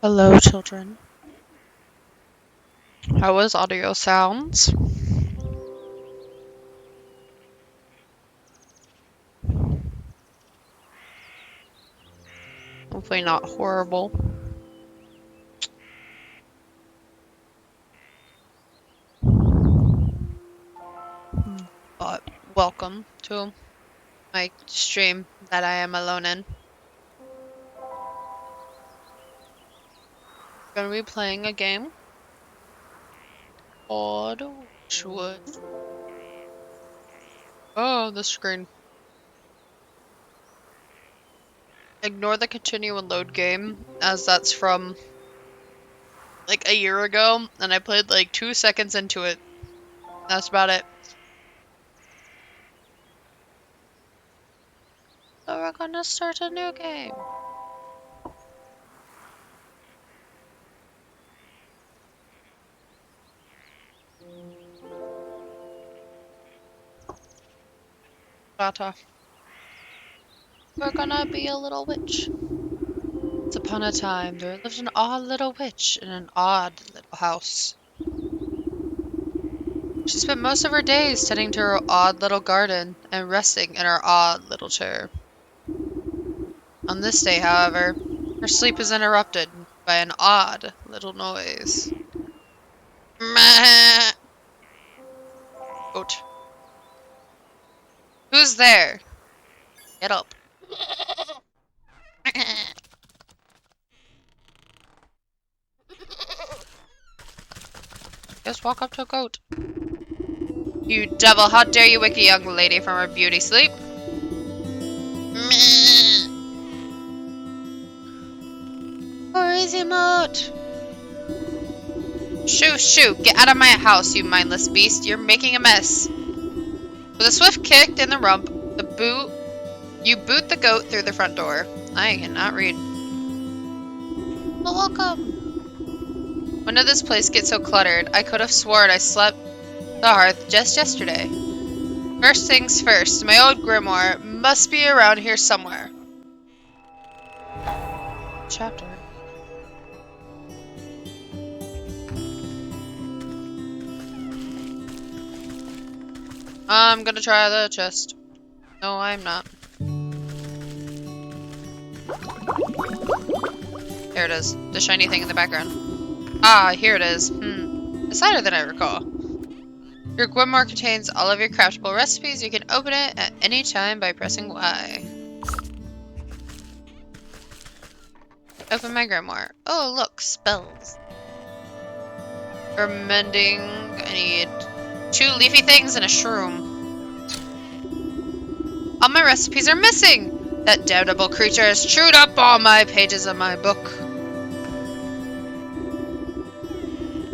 Hello, children. How was audio sounds? Hopefully not horrible. But welcome to my stream that I am alone in. I'm gonna be playing a game called Wytchwood. Oh, the screen. Ignore the continue and load game, as that's from like a year ago, and I played like 2 seconds into it. That's about it. So we're gonna start a new game. Data. We're gonna be a little witch. Once upon a time, there lived an odd little witch in an odd little house. She spent most of her days tending to her odd little garden and resting in her odd little chair. On this day, however, her sleep was interrupted by an odd little noise. Meh. Goat. Who's there? Get up. Just walk up to a goat. You devil, how dare you wake a young lady from her beauty sleep? Meh. Crazy moat. Shoo, shoo, get out of my house, you mindless beast. You're making a mess. With a swift kick in the rump, you boot the goat through the front door. I cannot read. Well, welcome. When did this place get so cluttered? I could have sworn I slept the hearth just yesterday. First things first, my old grimoire must be around here somewhere. Chapter. I'm gonna try the chest. No, I'm not. There it is. The shiny thing in the background. Ah, here it is. It's lighter than I recall. Your grimoire contains all of your craftable recipes. You can open it at any time by pressing Y. Open my grimoire. Oh, look, spells. For mending, I need 2 leafy things and a shroom. All my recipes are missing! That damnable creature has chewed up all my pages of my book.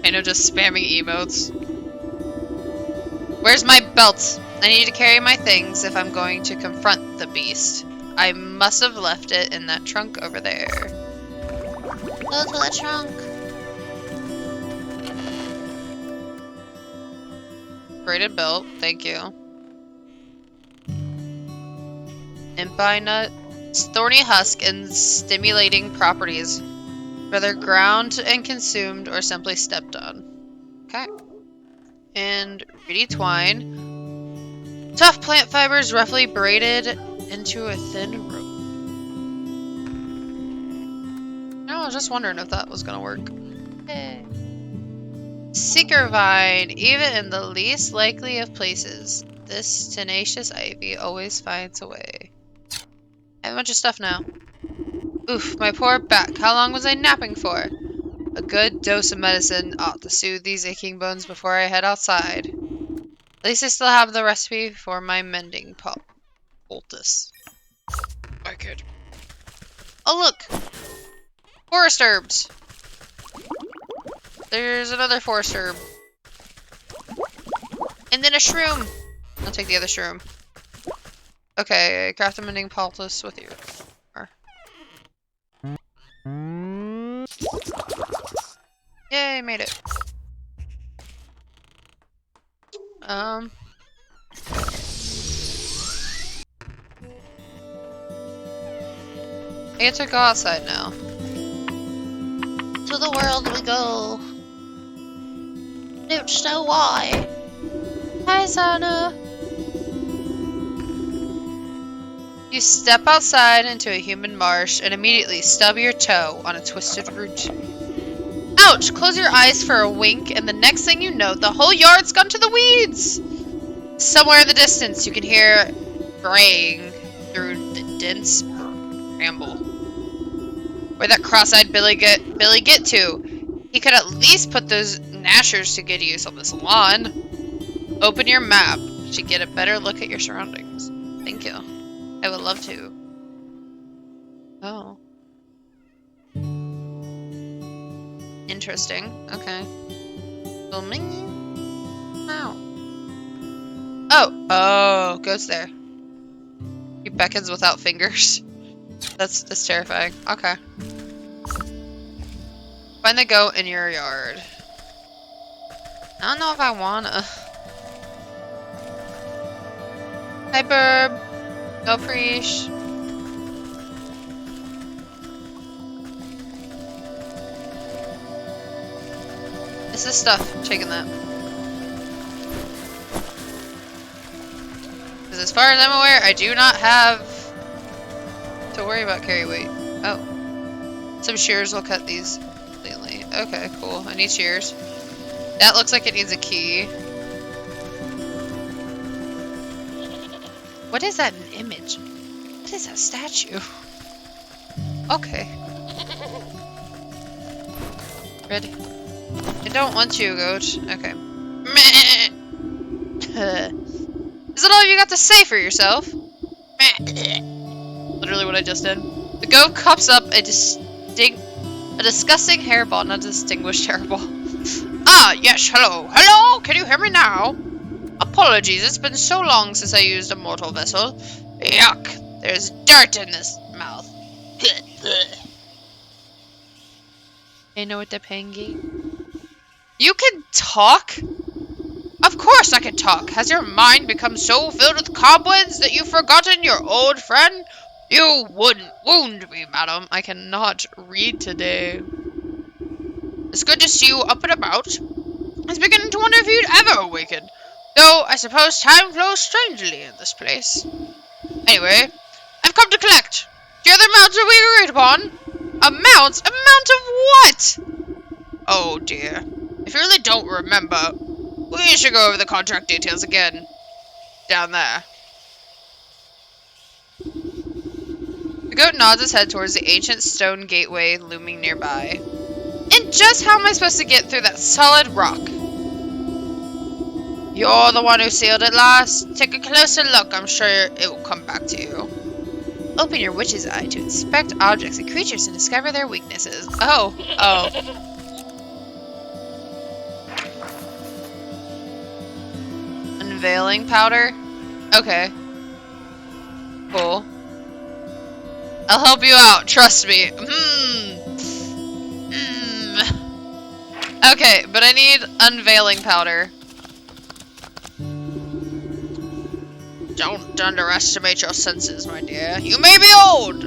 I know, just spamming emotes. Where's my belt? I need to carry my things if I'm going to confront the beast. I must have left it in that trunk over there. Go to the trunk. Braided belt, thank you. Impi nut, thorny husk, and stimulating properties. Whether ground and consumed or simply stepped on. Okay. And reedy twine. Tough plant fibers roughly braided into a thin rope. No, I was just wondering if that was gonna work. Hey. Seeker vine, even in the least likely of places. This tenacious ivy always finds a way. I have a bunch of stuff now. Oof, my poor back. How long was I napping for? A good dose of medicine ought to soothe these aching bones before I head outside. At least I still have the recipe for my mending poultice. I could. Oh, look! Forest herbs! There's another forest herb. And then a shroom! I'll take the other shroom. Okay, craft a mending poultice with you. Yay, made it. I get to go outside now. To the world we go. Don't know why. Hi, Sana. You step outside into a human marsh and immediately stub your toe on a twisted root. Ouch! Close your eyes for a wink, and the next thing you know, the whole yard's gone to the weeds! Somewhere in the distance, you can hear braying through the dense bramble. Where'd that cross-eyed Billy get to? He could at least put those gnashers to good use on this lawn. Open your map to get a better look at your surroundings. Thank you. I would love to. Oh. Interesting. Okay. Filming. Wow. Oh. Oh, goat's there. He beckons without fingers. That's terrifying. Okay. Find the goat in your yard. I don't know if I wanna. Hi, Burb. No preach. This is stuff. I'm taking that. Because as far as I'm aware, I do not have to worry about carry weight. Oh. Some shears will cut these cleanly. Okay, cool. I need shears. That looks like it needs a key. What is that, an image? What is that statue? Okay. Ready? I don't want you, goat. Okay. Meh. Is that all you got to say for yourself? Meh. Literally what I just did. The goat cups up a disgusting hairball, not a distinguished hairball. Ah, yes, hello. Hello, can you hear me now? Apologies, it's been so long since I used a mortal vessel. Yuck, there's dirt in this mouth. Hey, know what the pengy? You can talk? Of course I can talk. Has your mind become so filled with cobwebs that you've forgotten your old friend? You wouldn't wound me, madam. I cannot read today. It's good to see you up and about. I was beginning to wonder if you'd ever awaken. Though, I suppose time flows strangely in this place. Anyway, I've come to collect. The other mounts are we agreed upon? A mount? A mount of what? Oh dear. If you really don't remember, we should go over the contract details again. Down there. The goat nods his head towards the ancient stone gateway looming nearby. And just how am I supposed to get through that solid rock? You're the one who sealed it last. Take a closer look. I'm sure it will come back to you. Open your witch's eye to inspect objects and creatures and discover their weaknesses. Oh. Unveiling powder? Okay. Cool. I'll help you out, trust me. Okay, but I need unveiling powder. Don't underestimate your senses, my dear. You may be old,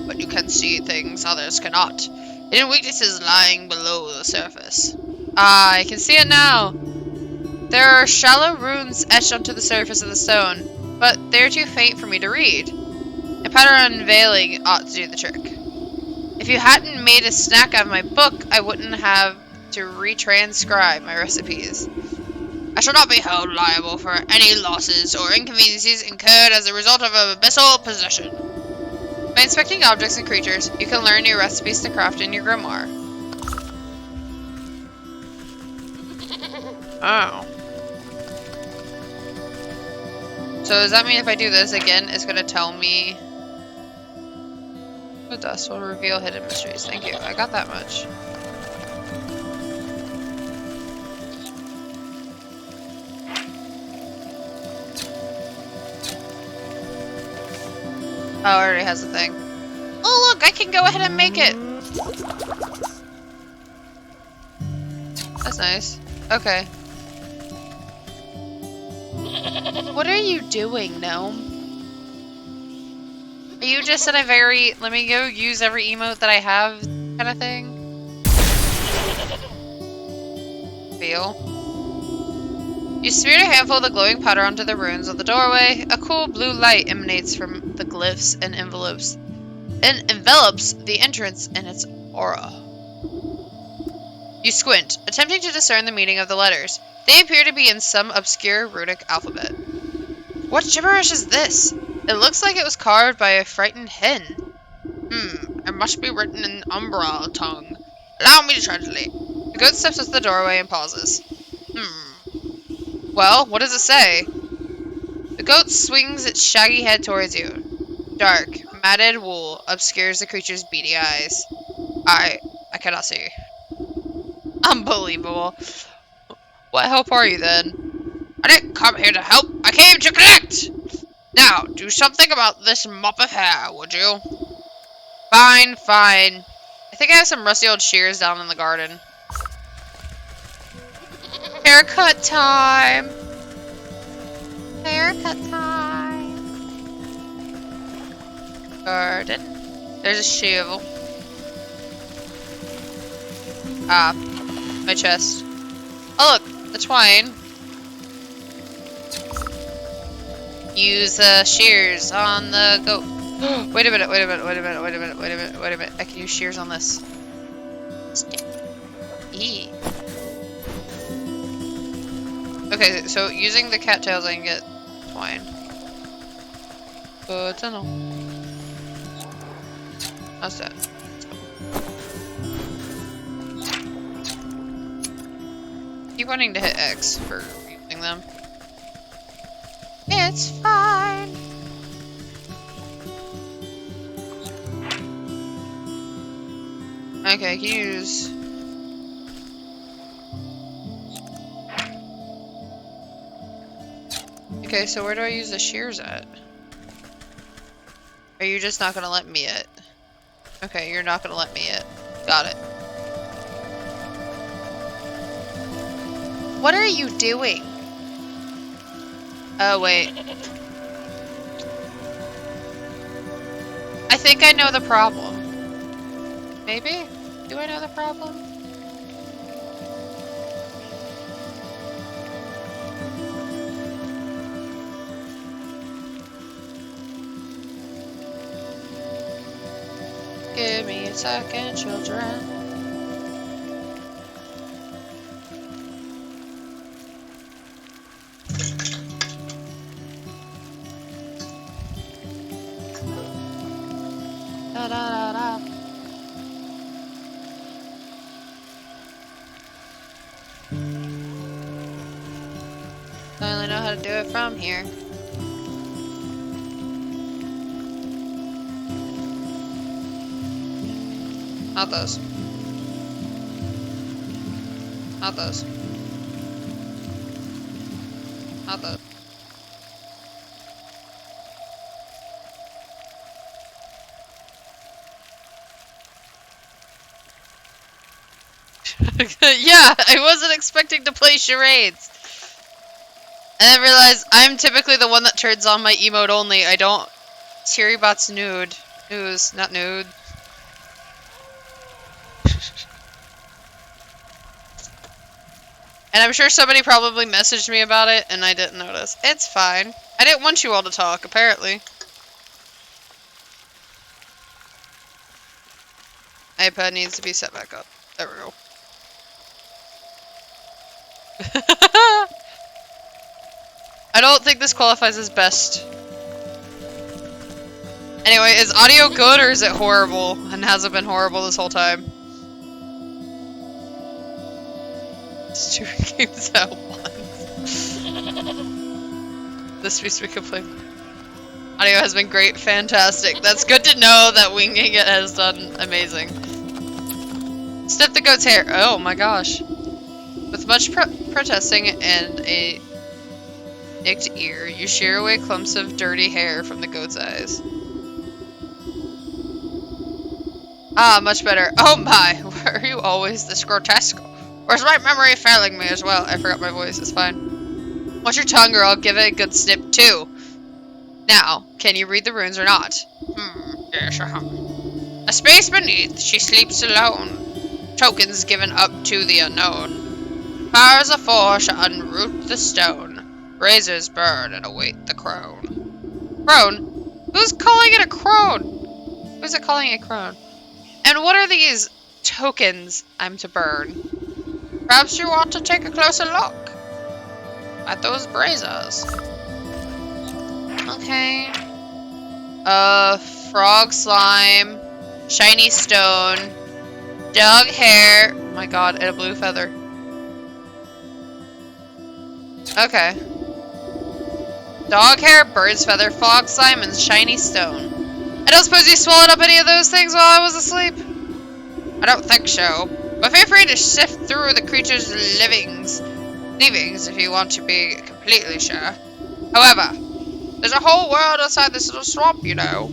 but you can see things others cannot. Hidden weaknesses lying below the surface. Ah, I can see it now. There are shallow runes etched onto the surface of the stone, but they're too faint for me to read. A powder unveiling ought to do the trick. If you hadn't made a snack out of my book, I wouldn't have to retranscribe my recipes. I shall not be held liable for any losses or inconveniences incurred as a result of a vessel possession. By inspecting objects and creatures, you can learn new recipes to craft in your grimoire. Oh. So does that mean if I do this again, it's going to tell me... The dust will reveal hidden mysteries. Thank you. I got that much. Oh, it already has a thing. Oh, look! I can go ahead and make it! That's nice. Okay. What are you doing, gnome? Are you just in a very, let me go use every emote that I have kind of thing? deal. You smeared a handful of the glowing powder onto the runes of the doorway. A cool blue light emanates from the glyphs and envelopes the entrance in its aura. You squint, attempting to discern the meaning of the letters. They appear to be in some obscure runic alphabet. What gibberish is this? It looks like it was carved by a frightened hen. It must be written in Umbral tongue. Allow me to translate. The goat steps up to the doorway and pauses. Well, what does it say? The goat swings its shaggy head towards you. Dark, matted wool obscures the creature's beady eyes. I cannot see. Unbelievable. What help are you then? I didn't come here to help. I came to collect! Now, do something about this mop of hair, would you? Fine, fine. I think I have some rusty old shears down in the garden. Haircut time! Haircut time! Garden. There's a shovel. Ah, my chest. Oh look, the twine. Use the shears on the goat. Wait a minute, wait a minute, wait a minute, wait a minute, wait a minute, wait a minute. I can use shears on this. Eee. Okay, so using the cattails I can get twine. Good to know. How's that? Keep wanting to hit X for using them. It's fine. Okay, I can use... Okay, so where do I use the shears at? Are you just not gonna let me it? Okay, you're not gonna let me it. Got it. What are you doing? Oh, wait. I think I know the problem. Maybe? Do I know the problem? Give me a second, children. Da da da da. I only know how to do it from here. Not those. Not those. Not those. Yeah, I wasn't expecting to play charades. And I realized I'm typically the one that turns on my emote only. I don't... Cherrybot's nude. News, not nude. And I'm sure somebody probably messaged me about it, and I didn't notice. It's fine. I didn't want you all to talk, apparently. iPad needs to be set back up. There we go. I don't think this qualifies as best. Anyway, is audio good or is it horrible? And has it been horrible this whole time? It's 2 games at once. This week's we can play. Audio has been great, fantastic. That's good to know that winging it has done amazing. Snip the goat's hair. Oh my gosh. With much protesting and a nicked ear, you shear away clumps of dirty hair from the goat's eyes. Ah, much better. Oh my, why are you always this grotesque? Where's my memory failing me as well? I forgot my voice, it's fine. Watch your tongue or I'll give it a good snip too. Now, can you read the runes or not? Yes, A space beneath, she sleeps alone. Tokens given up to the unknown. Powers of four shall unroot the stone. Razors burn and await the crone. Crone? Who's calling it a crone? Who's it calling a crone? And what are these tokens I'm to burn? Perhaps you want to take a closer look at those braziers. Okay. Frog slime, shiny stone, dog hair. Oh my god, and a blue feather. Okay. Dog hair, bird's feather, frog slime, and shiny stone. I don't suppose you swallowed up any of those things while I was asleep? I don't think so. But feel free to sift through the creature's leavings if you want to be completely sure. However, there's a whole world outside this little swamp, you know.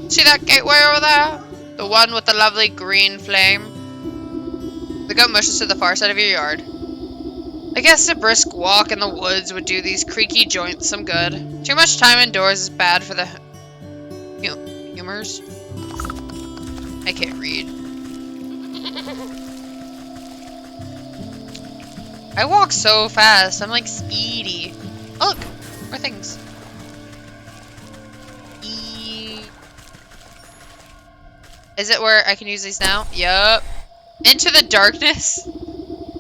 See that gateway over there? The one with the lovely green flame? The goat mushes to the far side of your yard. I guess a brisk walk in the woods would do these creaky joints some good. Too much time indoors is bad for the humors. I can't read. I walk so fast. I'm like speedy. Oh, look, more things. Is it where I can use these now? Yup. Into the darkness.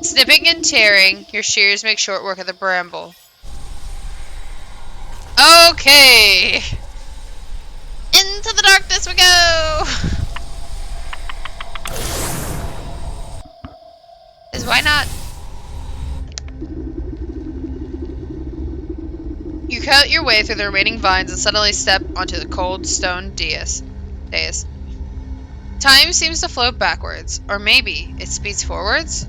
Snipping and tearing, your shears make short work of the bramble. Okay. Into the darkness we go. Is why not? You cut your way through the remaining vines and suddenly step onto the cold stone dais. Time seems to float backwards, or maybe it speeds forwards.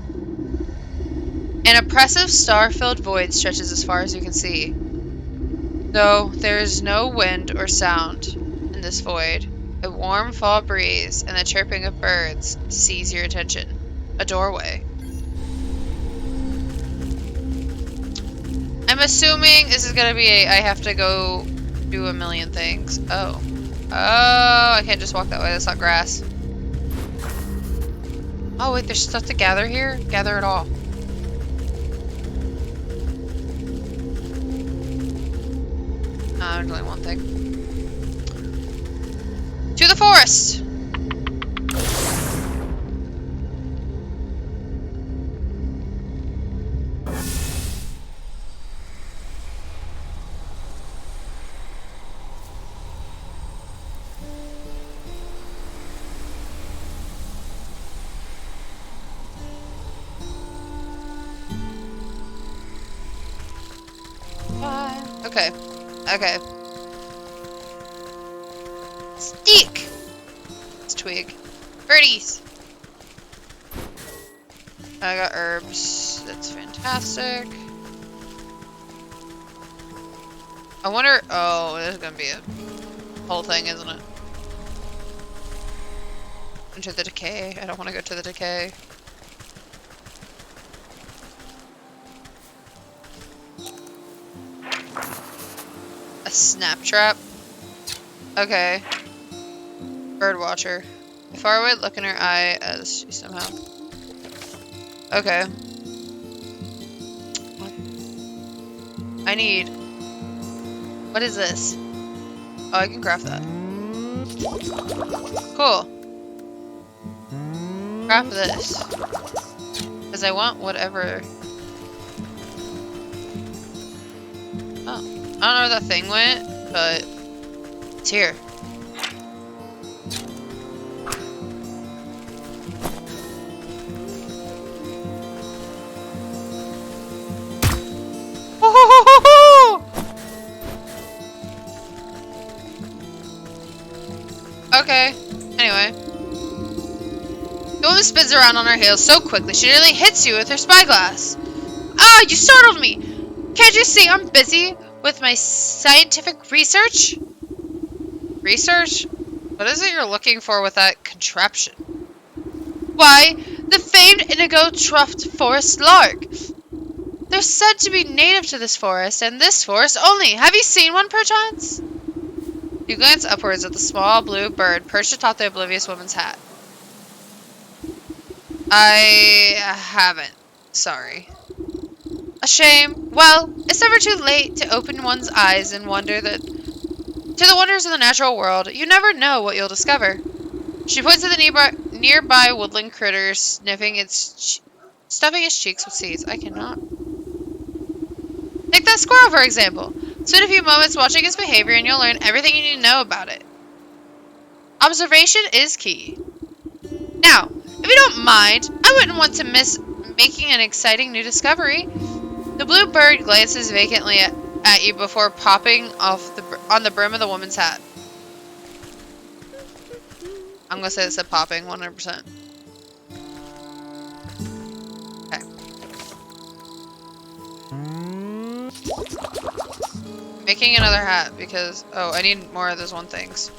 An oppressive star-filled void stretches as far as you can see. Though there is no wind or sound in this void, a warm fall breeze and the chirping of birds seize your attention. A doorway. I'm assuming this is gonna be I have to go do a million things. Oh. Oh, I can't just walk that way. That's not grass. Oh, wait, there's stuff to gather here? Gather it all. There's only one thing. To the forest! Okay. Okay. Stick! It's twig. Birdies! I got herbs. That's fantastic. I wonder... Oh, there's gonna be a whole thing, isn't it? Enter the decay. I don't want to go to the decay. A snap trap. Okay. Bird watcher. A faraway look in her eye as she somehow. Okay. I need. What is this? Oh, I can craft that. Cool. Craft this. Because I want whatever. Oh. I don't know where that thing went, but it's here. Okay. Anyway. The woman spins around on her heels so quickly she nearly hits you with her spyglass. Ah, you startled me! Can't you see I'm busy with my scientific research? Research? What is it you're looking for with that contraption? Why, the famed indigo-truffed forest lark. They're said to be native to this forest, and this forest only. Have you seen one, perchance? You glance upwards at the small blue bird perched atop the oblivious woman's hat. I haven't. Sorry. A shame. Well, it's never too late to open one's eyes and to the wonders of the natural world. You never know what you'll discover. She points at the nearby woodland critter, stuffing its cheeks with seeds. I cannot. Take that squirrel, for example. Spend a few moments watching its behavior and you'll learn everything you need to know about it. Observation is key. Now, if you don't mind, I wouldn't want to miss making an exciting new discovery. The blue bird glances vacantly at you before popping off on the brim of the woman's hat. I'm gonna say it said popping, 100%. Okay. Making another hat because... Oh, I need more of those one things.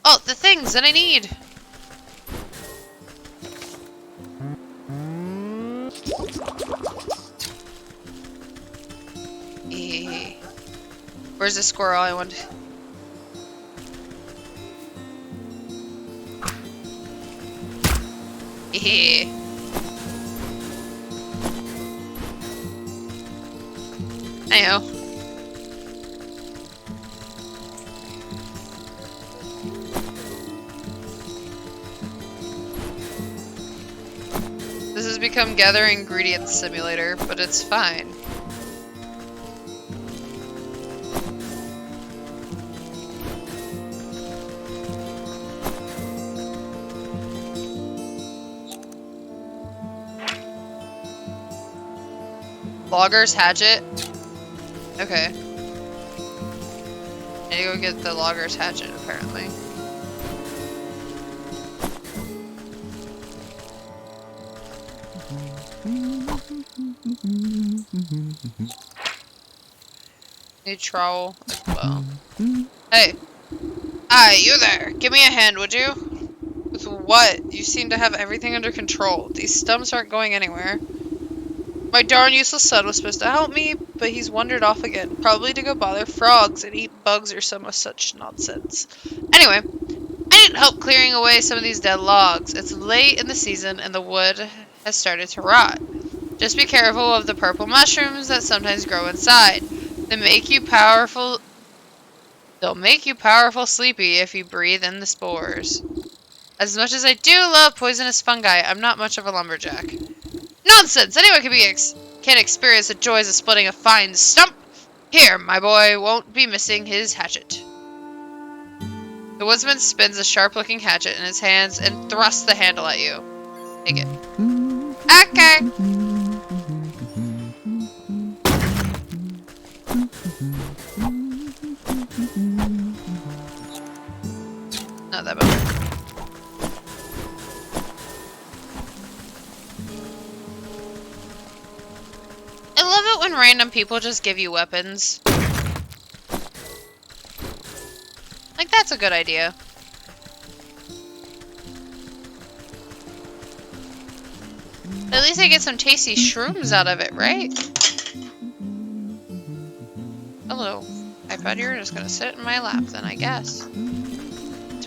Oh, the things that I need! Where's the squirrel? I want... I know. This has become gather ingredients simulator, but it's fine. Logger's hatchet? Okay. I need to go get the logger's hatchet, apparently. Need trowel as well. Hey! Hi, you there! Give me a hand, would you? With what? You seem to have everything under control. These stumps aren't going anywhere. My darn useless son was supposed to help me, but he's wandered off again. Probably to go bother frogs and eat bugs or some such nonsense. Anyway, I need help clearing away some of these dead logs. It's late in the season and the wood has started to rot. Just be careful of the purple mushrooms that sometimes grow inside. They'll make you powerful sleepy if you breathe in the spores. As much as I do love poisonous fungi, I'm not much of a lumberjack. Nonsense! Anyone can experience the joys of splitting a fine stump. Here, my boy won't be missing his hatchet. The woodsman spins a sharp-looking hatchet in his hands and thrusts the handle at you. Take it. Okay. Not that bad. I love it when random people just give you weapons. Like, that's a good idea. At least I get some tasty shrooms out of it, right? Hello. iPad, you're just gonna sit in my lap then, I guess. So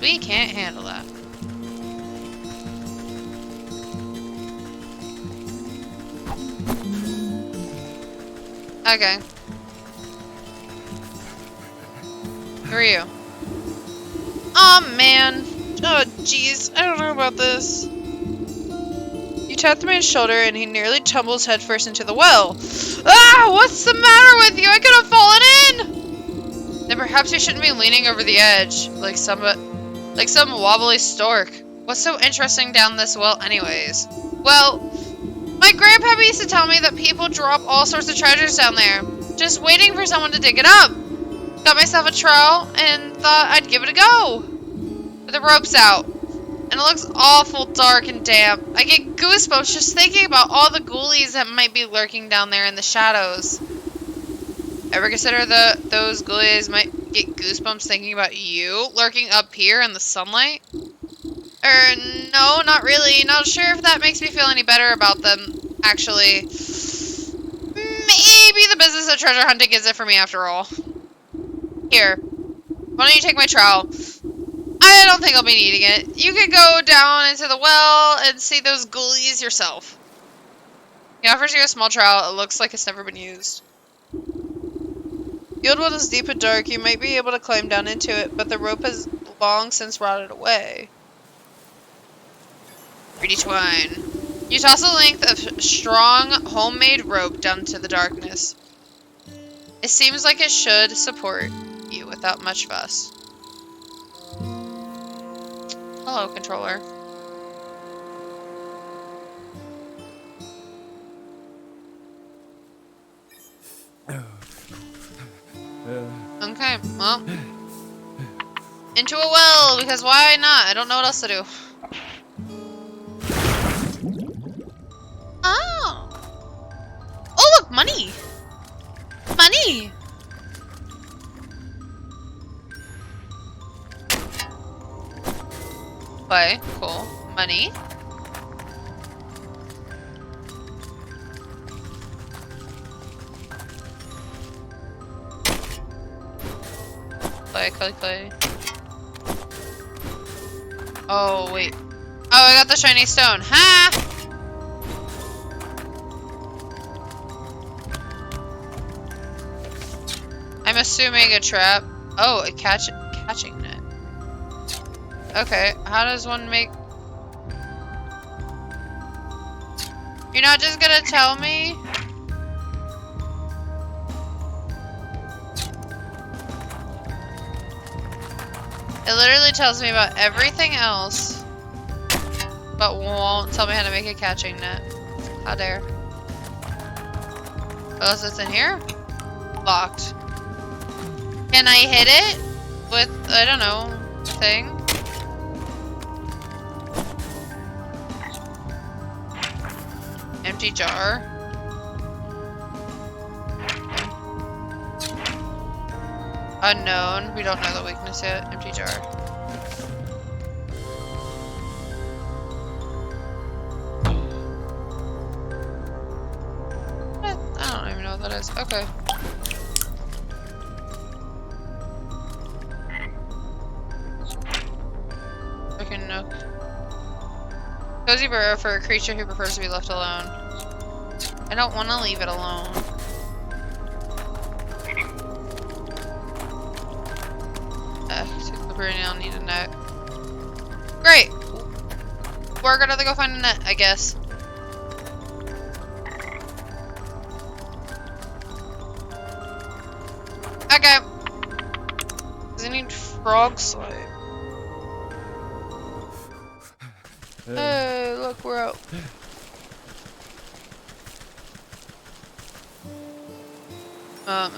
we can't handle that. Okay. Who are you? Oh man. Oh jeez. I don't know about this. You tap the man's shoulder and he nearly tumbles headfirst into the well. Ah! What's the matter with you? I could have fallen in! Then perhaps you shouldn't be leaning over the edge like some wobbly stork. What's so interesting down this well anyways? Well, my grandpappy used to tell me that people drop all sorts of treasures down there, just waiting for someone to dig it up. Got myself a trowel and thought I'd give it a go. But the rope's out, and it looks awful dark and damp. I get goosebumps just thinking about all the ghoulies that might be lurking down there in the shadows. Ever consider those ghoulies might get goosebumps thinking about you lurking up here in the sunlight? No, not really. Not sure if that makes me feel any better about them, actually. Maybe the business of treasure hunting isn't for me after all. Here, why don't you take my trowel? I don't think I'll be needing it. You can go down into the well and see those ghoulies yourself. He offers you a small trowel. It looks like it's never been used. The old one is deep and dark. You might be able to climb down into it, but the rope has long since rotted away. Reedy twine. You toss a length of strong, homemade rope down to the darkness. It seems like it should support you without much fuss. Hello, controller. Okay, well. Into a well, because why not? I don't know what else to do. Oh! Oh, look, money! Money! Okay, cool. Money. Clay. Oh, wait. Oh, I got the shiny stone. Ha! I'm assuming a trap. Oh, a catching net. Okay, how does one make... You're not just gonna tell me? It literally tells me about everything else, but won't tell me how to make a catching net. How dare. What else is in here? Locked. Can I hit it with, I don't know, thing? Empty jar. Unknown. We don't know the weakness yet. Empty jar. I don't even know what that is. Okay. Freaking nook. Cozy burrow for a creature who prefers to be left alone. I don't want to leave it alone. I'll need a net. Great! We're gonna go find a net, I guess. Okay. Does it need frog slime? Hey, look, we're out.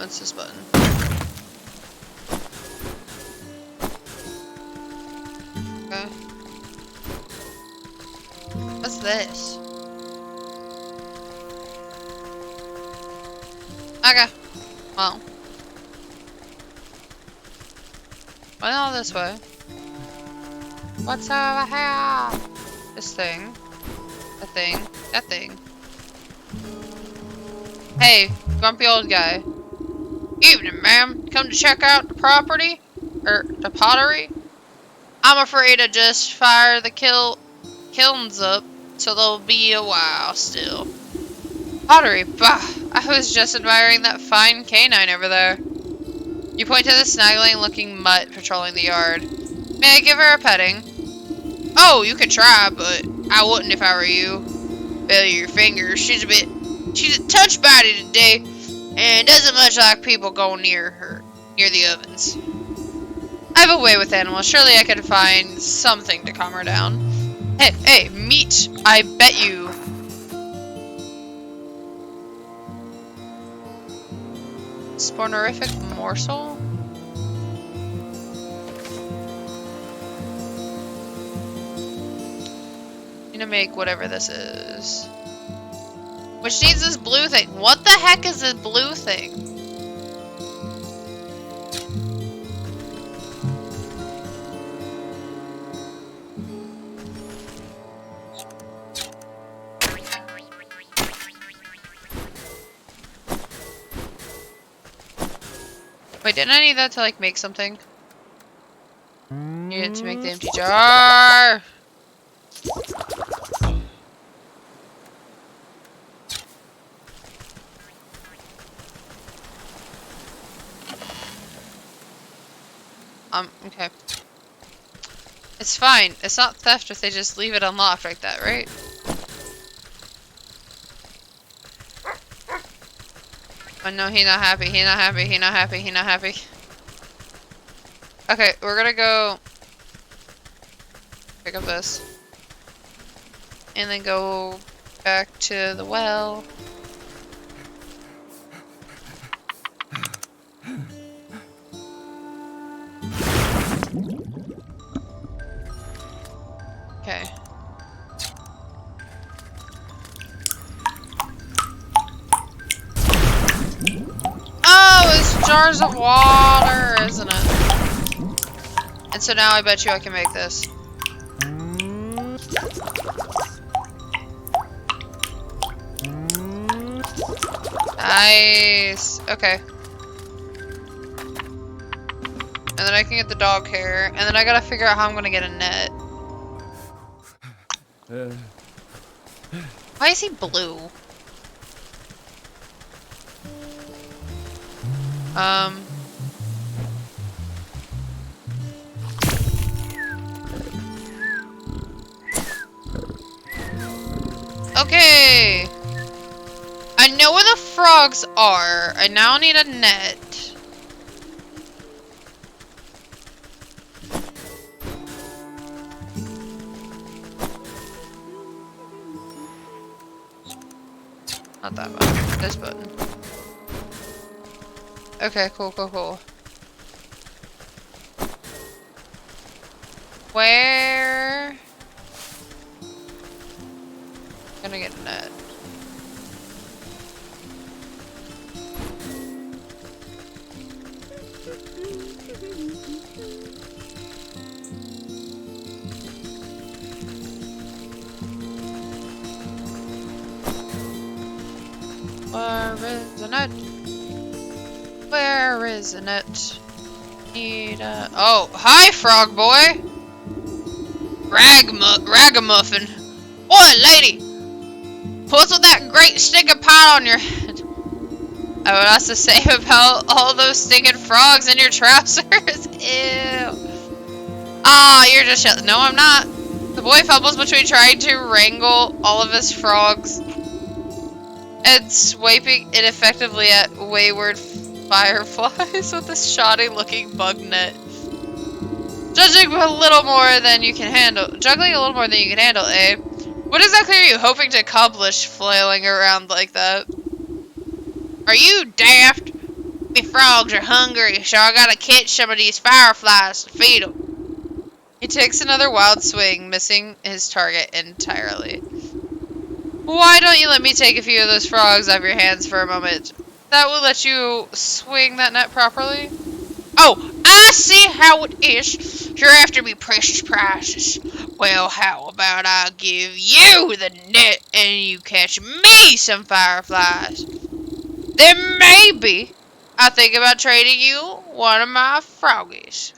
It's this button. Okay. What's this? Okay. Well. Went all this way. What's over here? This thing. That thing. That thing. Hey, grumpy old guy. Evening, ma'am. Come to check out the property? Or the pottery? I'm afraid I just fired the kilns up, so there'll be a while still. Pottery, bah! I was just admiring that fine canine over there. You point to the snaggling looking mutt patrolling the yard. May I give her a petting? Oh, you can try, but I wouldn't if I were you. Failure your fingers. She's a touch bitey today, and doesn't much like people going near the ovens. I have a way with animals. Surely I could find something to calm her down. Hey, meat! I bet you. Spornorific morsel? I'm gonna make whatever this is. Which needs this blue thing. What the heck is this blue thing? Wait, didn't I need that to like make something? Needed to make the empty jar. Okay. It's fine. It's not theft if they just leave it unlocked like that, right? Oh no, he not happy. He not happy. He not happy. He not happy. Okay, we're gonna go pick up this. And then go back to the well. Okay. Oh, it's jars of water, isn't it? And so now I bet you I can make this. Nice. Okay. And then I can get the dog hair. And then I gotta figure out how I'm gonna get a net. Why is he blue? Okay. I know where the frogs are. I now need a net. Not that button. This button. Okay, cool. Where? I'm gonna get a net. Where is the net? Where is the net? Need a... Oh, hi, frog boy! Ragamuffin. Oi, lady! What's with that great stinking pot on your head? I would also say about all those stinking frogs in your trousers. Ew. Ah, you're just... No, I'm not. The boy fumbles between trying to wrangle all of his frogs and swiping ineffectively at wayward fireflies with a shoddy-looking bug net. Juggling a little more than you can handle, eh? What exactly are you hoping to accomplish flailing around like that? Are you daft? Me frogs are hungry, so I gotta catch some of these fireflies to feed them. He takes another wild swing, missing his target entirely. Why don't you let me take a few of those frogs off your hands for a moment? That will let you swing that net properly. Oh, I see how it is. You're after me precious prices. Well, how about I give you the net and you catch me some fireflies? Then maybe I think about trading you one of my froggies.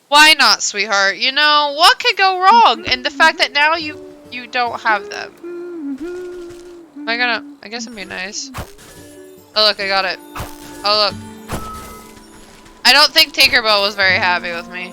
Why not, sweetheart? You know, what could go wrong? And the fact that now you don't have them. Am I gonna... I guess I'm being nice. Oh, look, I got it. Oh, look. I don't think Tinkerbell was very happy with me.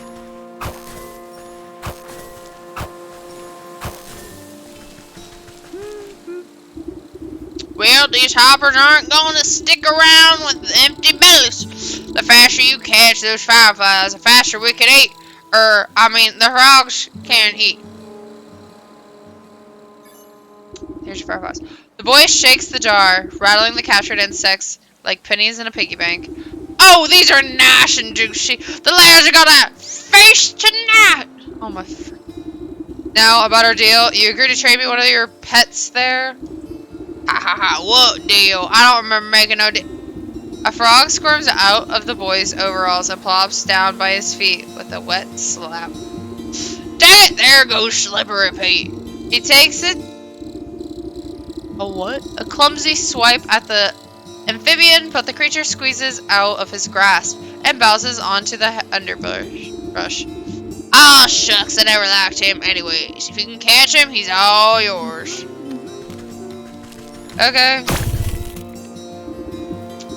Well, these hoppers aren't gonna stick around with empty bellies. The faster you catch those fireflies, the faster we can eat. The frogs can eat. Here's your fireflies. The boy shakes the jar, rattling the captured insects like pennies in a piggy bank. Oh, these are nice and juicy. The layers are gonna feast tonight. Oh my. Now, about our deal. You agreed to trade me one of your pets there? What deal? I don't remember making no deal. A frog squirms out of the boy's overalls and plops down by his feet with a wet slap. Dang it! There goes Slippery Pete. He takes a what? A clumsy swipe at the Amphibian, but the creature squeezes out of his grasp and bounces onto the underbrush. Ah, shucks, I never liked him. Anyways, if you can catch him, he's all yours. Okay.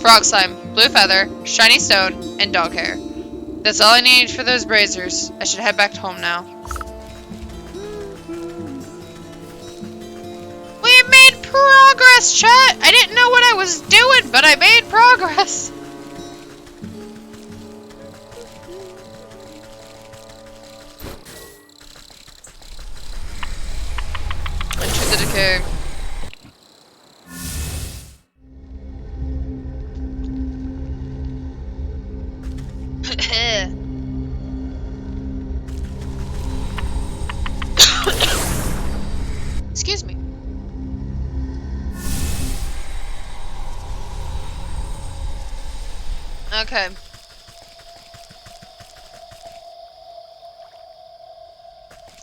Frog slime, blue feather, shiny stone, and dog hair. That's all I need for those braziers. I should head back home now. We made progress, chat! I didn't know what I was doing, but I made progress. Into the decay. Excuse me. Okay.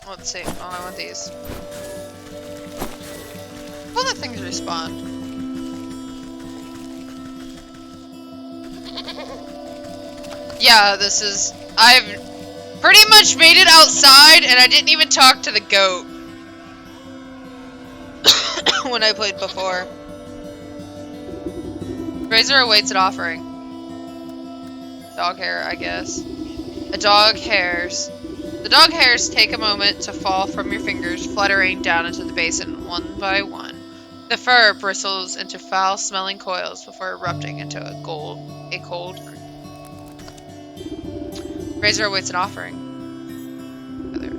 Let's see. Oh, I want these. All the things respawn. Yeah, this is... I've pretty much made it outside, and I didn't even talk to the goat when I played before. Razor awaits an offering. Dog hair, I guess. A dog hairs. The dog hairs take a moment to fall from your fingers, fluttering down into the basin one by one. The fur bristles into foul-smelling coils before erupting into a cold green. Razor awaits an offering. Feather.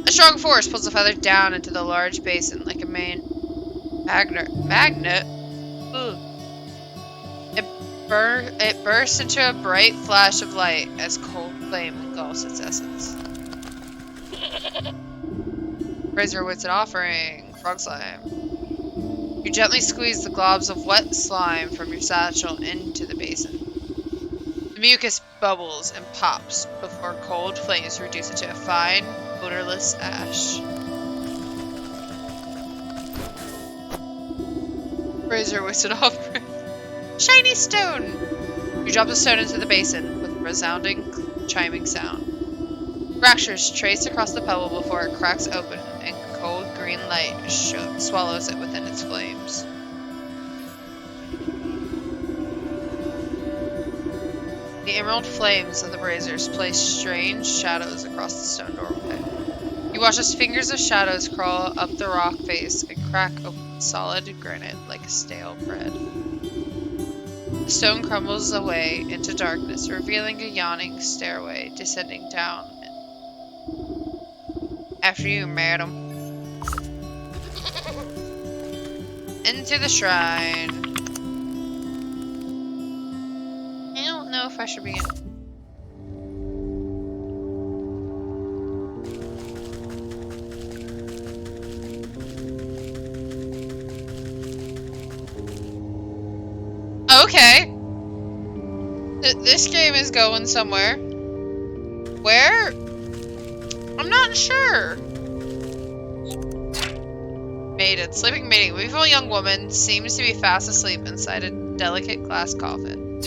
A strong force pulls the feather down into the large basin like a magnet. Ugh. It bursts into a bright flash of light as cold flame engulfs its essence. Razor awaits an offering. Frog slime. You gently squeeze the globs of wet slime from your satchel into the basin. The mucus bubbles and pops before cold flames reduce it to a fine, odorless ash. Razor awaits an offering. Shiny stone! You drop the stone into the basin with a resounding, chiming sound. Fractures trace across the pebble before it cracks open and cold green light swallows it within its flames. The emerald flames of the braziers place strange shadows across the stone doorway. You watch as fingers of shadows crawl up the rock face and crack open solid granite like stale bread. The stone crumbles away into darkness, revealing a yawning stairway descending down after you, madam. Into the shrine. I don't know if I should be in. Okay. This game is going somewhere. Where? I'm not sure. Maiden. Sleeping maiden. Beautiful young woman seems to be fast asleep inside a delicate glass coffin.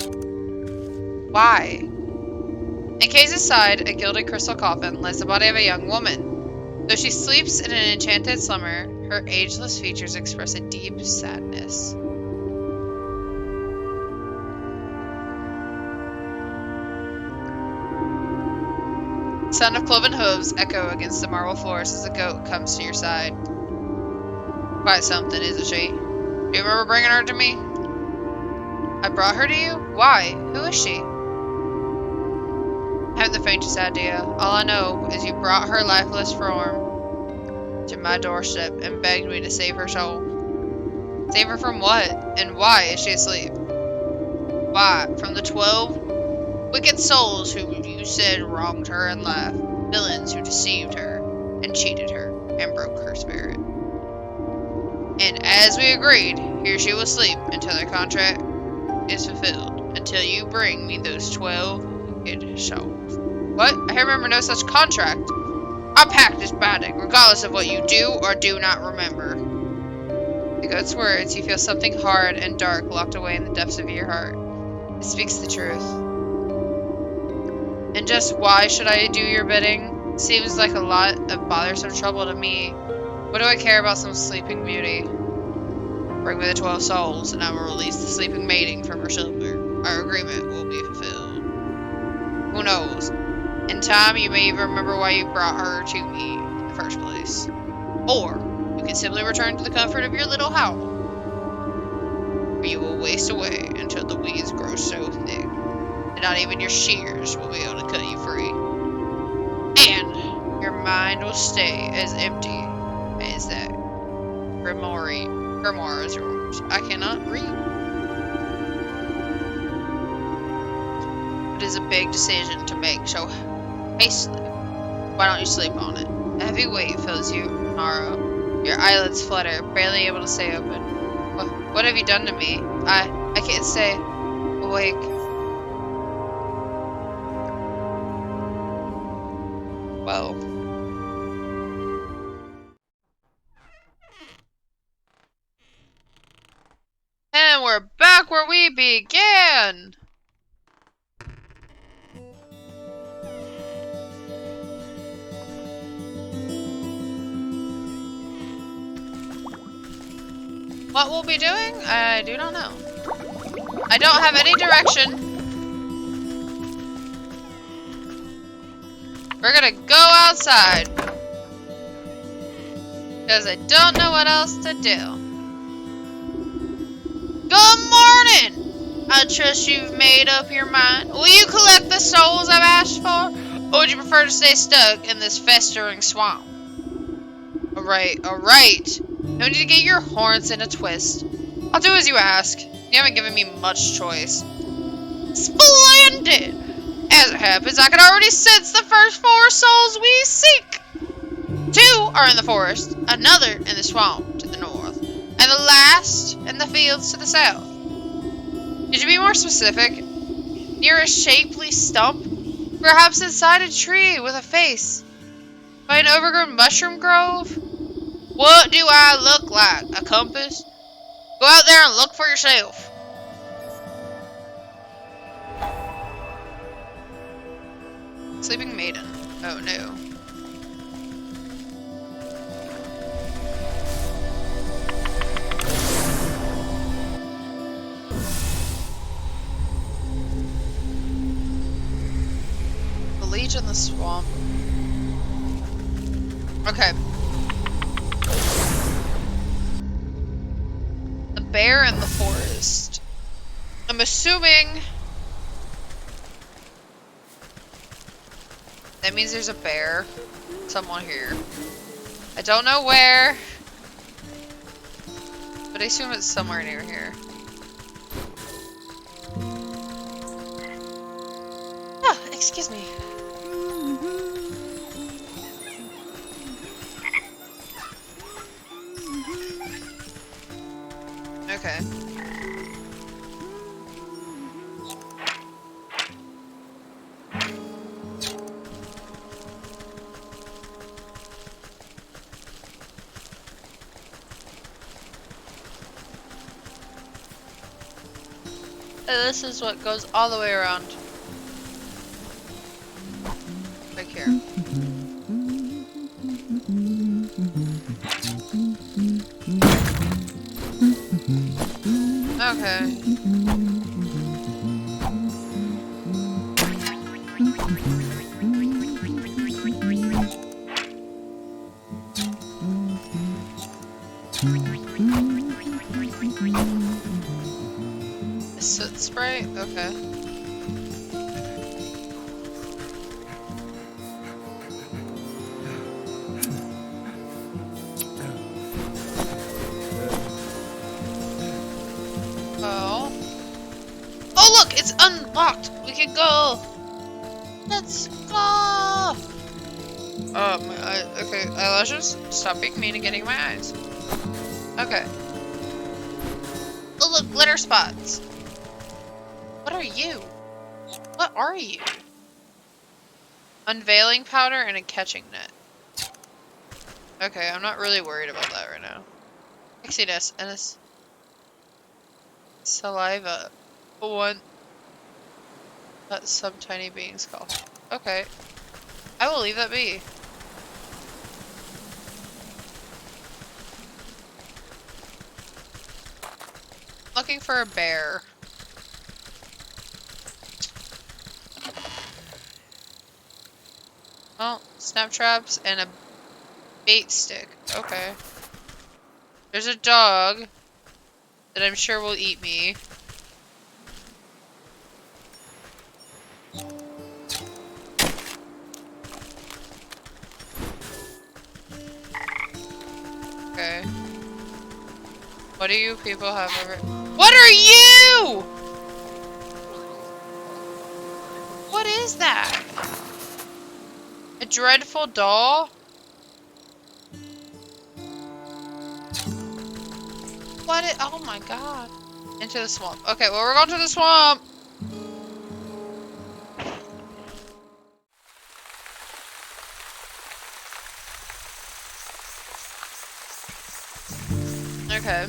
Why? Encased inside a gilded crystal coffin lies the body of a young woman. Though she sleeps in an enchanted slumber, her ageless features express a deep sadness. Sound of cloven hooves echo against the marble floors as a goat comes to your side. Quite something, isn't she? Do you remember bringing her to me? I brought her to you? Why? Who is she? I haven't the faintest idea. All I know is you brought her lifeless form to my doorstep and begged me to save her soul. Save her from what? And why is she asleep? Why? From the 12 wicked souls who you said wronged her in life. Villains who deceived her and cheated her and broke her spirit. And as we agreed, here she will sleep until their contract is fulfilled. Until you bring me those 12 wicked souls. What? I remember no such contract. Our pact is binding, regardless of what you do or do not remember. The goat's words, you feel something hard and dark locked away in the depths of your heart. It speaks the truth. And just why should I do your bidding? Seems like a lot of bothersome trouble to me. What do I care about some sleeping beauty? Bring me the 12 souls, and I will release the sleeping maiden from her slumber. Our agreement will be fulfilled. Who knows? In time, you may even remember why you brought her to me in the first place. Or, you can simply return to the comfort of your little house, where you will waste away until the weeds grow so thick that not even your shears will be able to cut you free. And your mind will stay as empty as that grimoire is yours. I cannot read. It is a big decision to make so hastily. Why don't you sleep on it? A heavy weight fills you, Nara. Your eyelids flutter, barely able to stay open. What have you done to me? I can't stay awake. Well. And we're back where we began! What we'll be doing? I do not know. I don't have any direction. We're gonna go outside. Because I don't know what else to do. Good morning! I trust you've made up your mind. Will you collect the souls I've asked for? Or would you prefer to stay stuck in this festering swamp? Alright. No need to get your horns in a twist. I'll do as you ask. You haven't given me much choice. Splendid! As it happens, I can already sense the first 4 souls we seek. 2 are in the forest, another in the swamp to the north, and the last in the fields to the south. Could you be more specific? Near a shapely stump? Perhaps inside a tree with a face? By an overgrown mushroom grove? What do I look like? A compass? Go out there and look for yourself. Sleeping maiden. Oh no. The leech in the swamp. Okay. The bear in the forest. I'm assuming that means there's a bear somewhere here. I don't know where, but I assume it's somewhere near here. Ah, excuse me. Okay. This is what goes all the way around. Like here. Okay. Soot spray? Okay. Oh. Oh look! It's unlocked! We can go! Let's go! Oh, my eye. Okay, eyelashes. Stop being mean and getting in my eyes. Okay. Oh look, glitter spots! What are you? What are you? Unveiling powder and a catching net. Okay, I'm not really worried about that right now. Pixiness and a saliva. One that some tiny beings call. Okay. I will leave that be. Looking for a bear. Oh, snap traps and a bait stick. Okay. There's a dog that I'm sure will eat me. Okay. What do you people have over? What are you? What is that? A dreadful doll? Oh my god. Into the swamp. Okay, well, we're going to the swamp. Okay.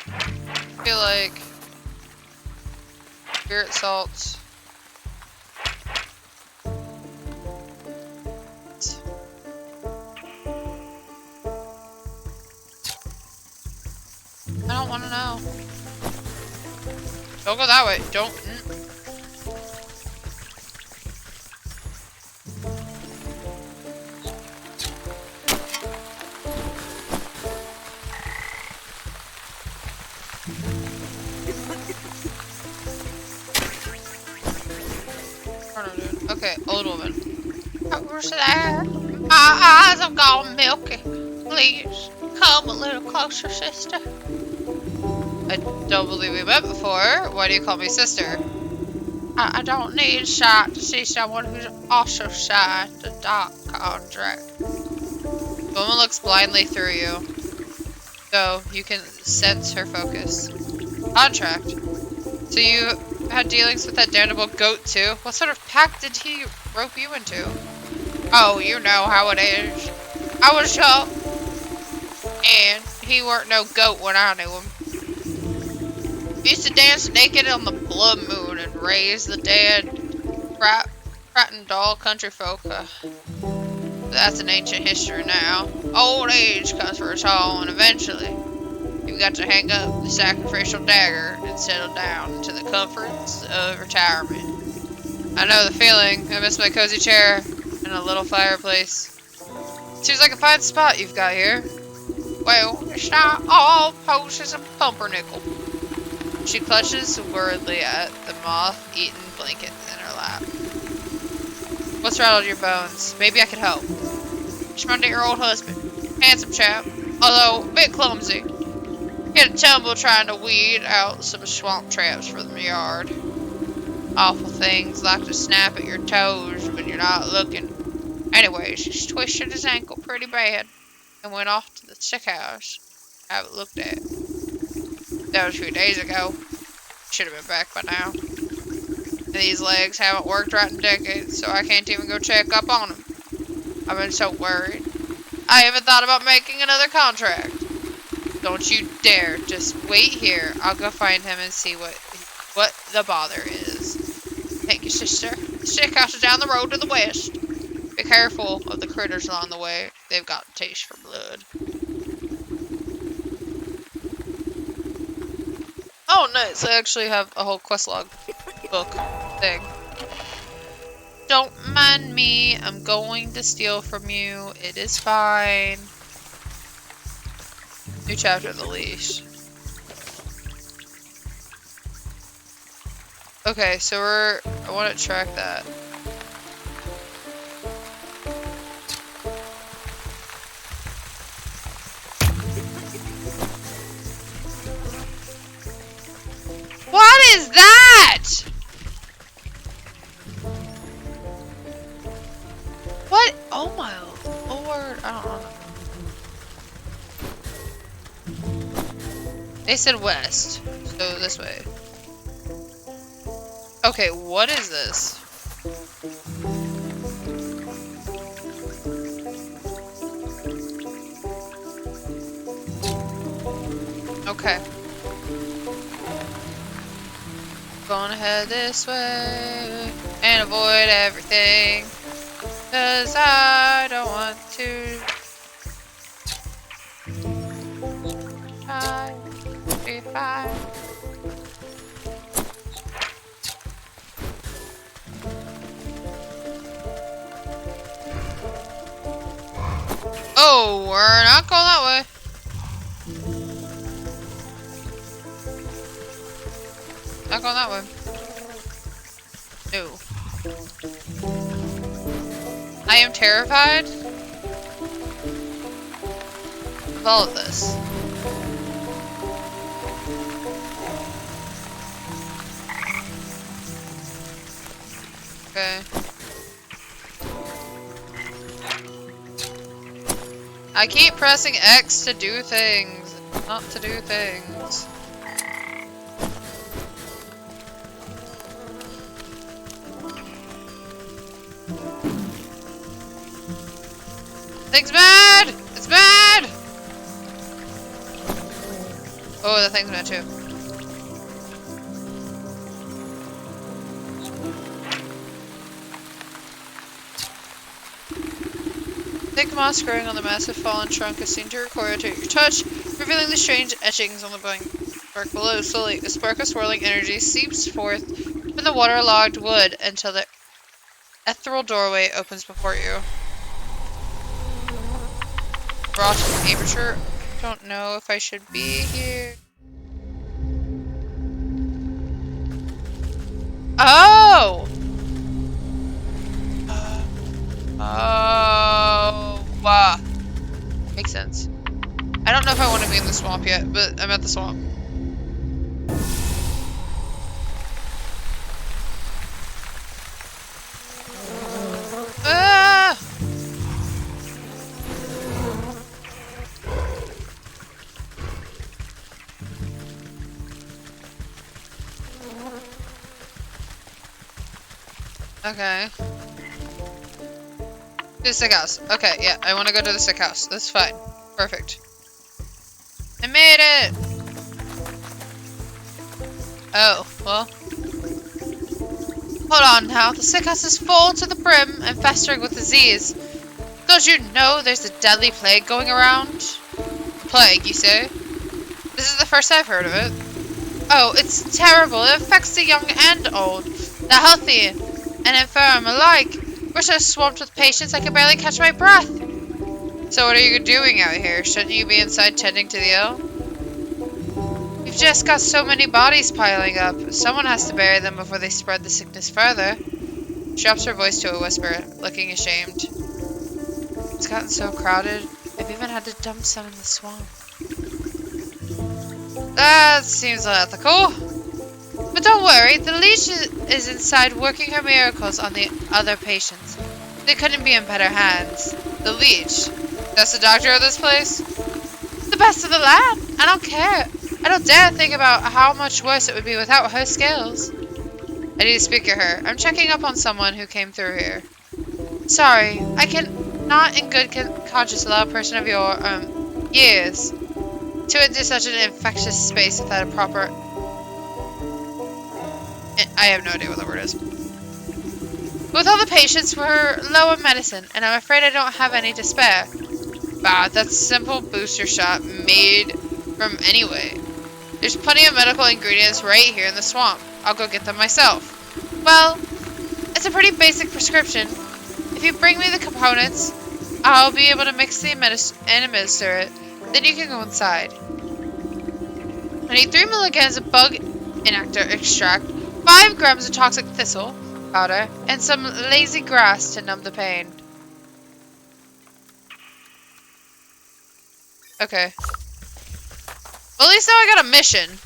I feel like spirit salts. I don't want to know. Don't go that way. Don't. Okay, old woman. Who's there? My eyes have gone milky. Please, come a little closer, sister. I don't believe we met before. Why do you call me sister? I don't need sight to see someone who's also signed the dark contract. The woman looks blindly through you, though you can sense her focus. Contract? So you had dealings with that damnable goat too? What sort of pact did he rope you into? Oh, you know how it is. I was young, and he weren't no goat when I knew him. He used to dance naked on the blood moon and raise the dead, frightened doll country folk. That's an ancient history now. Old age comes for us all, and eventually, you've got to hang up the sacrificial dagger and settle down into the comforts of retirement. I know the feeling. I miss my cozy chair and a little fireplace. Seems like a fine spot you've got here. Well, it's not all poses and pumpernickel. She clutches worriedly at the moth-eaten blanket in her lap. What's rattled your bones? Maybe I could help. It's my dear old husband. Handsome chap, although a bit clumsy. He had a tumble trying to weed out some swamp traps for the yard. Awful things like to snap at your toes when you're not looking. Anyways, he's twisted his ankle pretty bad and went off to the sick house to have it looked at. That was a few days ago. Should have been back by now. And these legs haven't worked right in decades, so I can't even go check up on them. I've been so worried. I even thought about making another contract. Don't you dare. Just wait here. I'll go find him and see what the bother is. Thank you, sister. The sick house is down the road to the west. Be careful of the critters along the way. They've got a taste for blood. Oh, nice. I actually have a whole quest log book thing. Don't mind me. I'm going to steal from you. It is fine. New chapter of the leash. Okay, so I want to track that. What is that? What? Oh my lord. I don't know. They said west. So this way. Okay, what is this? Okay. Gonna head this way and avoid everything. 'Cause I don't want to. 5, 3, 5. Oh, we're not going that way. Not going that way. No. I am terrified of all of this. Okay. I keep pressing X to do things, not to do things. Thing's mad! It's mad! Oh, the thing's mad too. Thick moss growing on the massive fallen trunk is seen to recoil to your touch, revealing the strange etchings on the bark below. Slowly, a spark of swirling energy seeps forth from the waterlogged wood until the ethereal doorway opens before you. Rotten amateur. Don't know if I should be here. Oh! Oh! Wow. Makes sense. I don't know if I want to be in the swamp yet, but I'm at the swamp. Ah! Okay. The sick house. Okay, yeah, I want to go to the sick house. That's fine. Perfect. I made it! Oh, well. Hold on now. The sick house is full to the brim and festering with disease. Don't you know there's a deadly plague going around? Plague, you say? This is the first I've heard of it. Oh, it's terrible. It affects the young and old, the healthy and infirm alike. We're so swamped with patients I can barely catch my breath. So what are you doing out here? Shouldn't you be inside tending to the ill? We've just got so many bodies piling up. Someone has to bury them before they spread the sickness further. She drops her voice to a whisper, looking ashamed. It's gotten so crowded, I've even had to dump some in the swamp. That seems unethical. But don't worry, the leech is inside working her miracles on the other patients. They couldn't be in better hands. The leech? That's the doctor of this place? The best of the land. I don't care. I don't dare think about how much worse it would be without her skills. I need to speak to her. I'm checking up on someone who came through here. Sorry, I can not in good conscience allow a person of your, years to enter such an infectious space without a proper... I have no idea what the word is. With all the patients, we're low on medicine, and I'm afraid I don't have any to spare. Bah, that's a simple booster shot made from anyway. There's plenty of medical ingredients right here in the swamp. I'll go get them myself. Well, it's a pretty basic prescription. If you bring me the components, I'll be able to mix the and administer it. Then you can go inside. I need 3 milligrams of bug inactor extract, 5 grams of toxic thistle powder, and some lazy grass to numb the pain. Okay. Well, at least now I got a mission.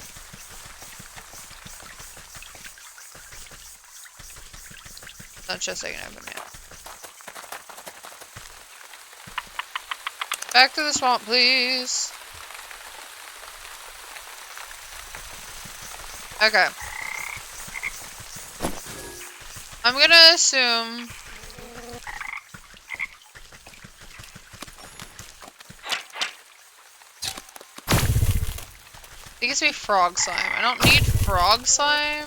Not just I can open it. Back to the swamp, please. Okay. I'm gonna assume... needs to be frog slime. I don't need frog slime.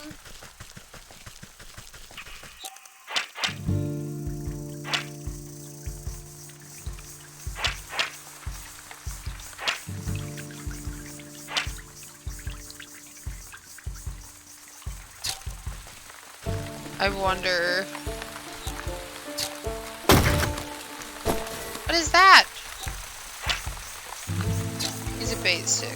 I wonder. What is that? He's a bait stick.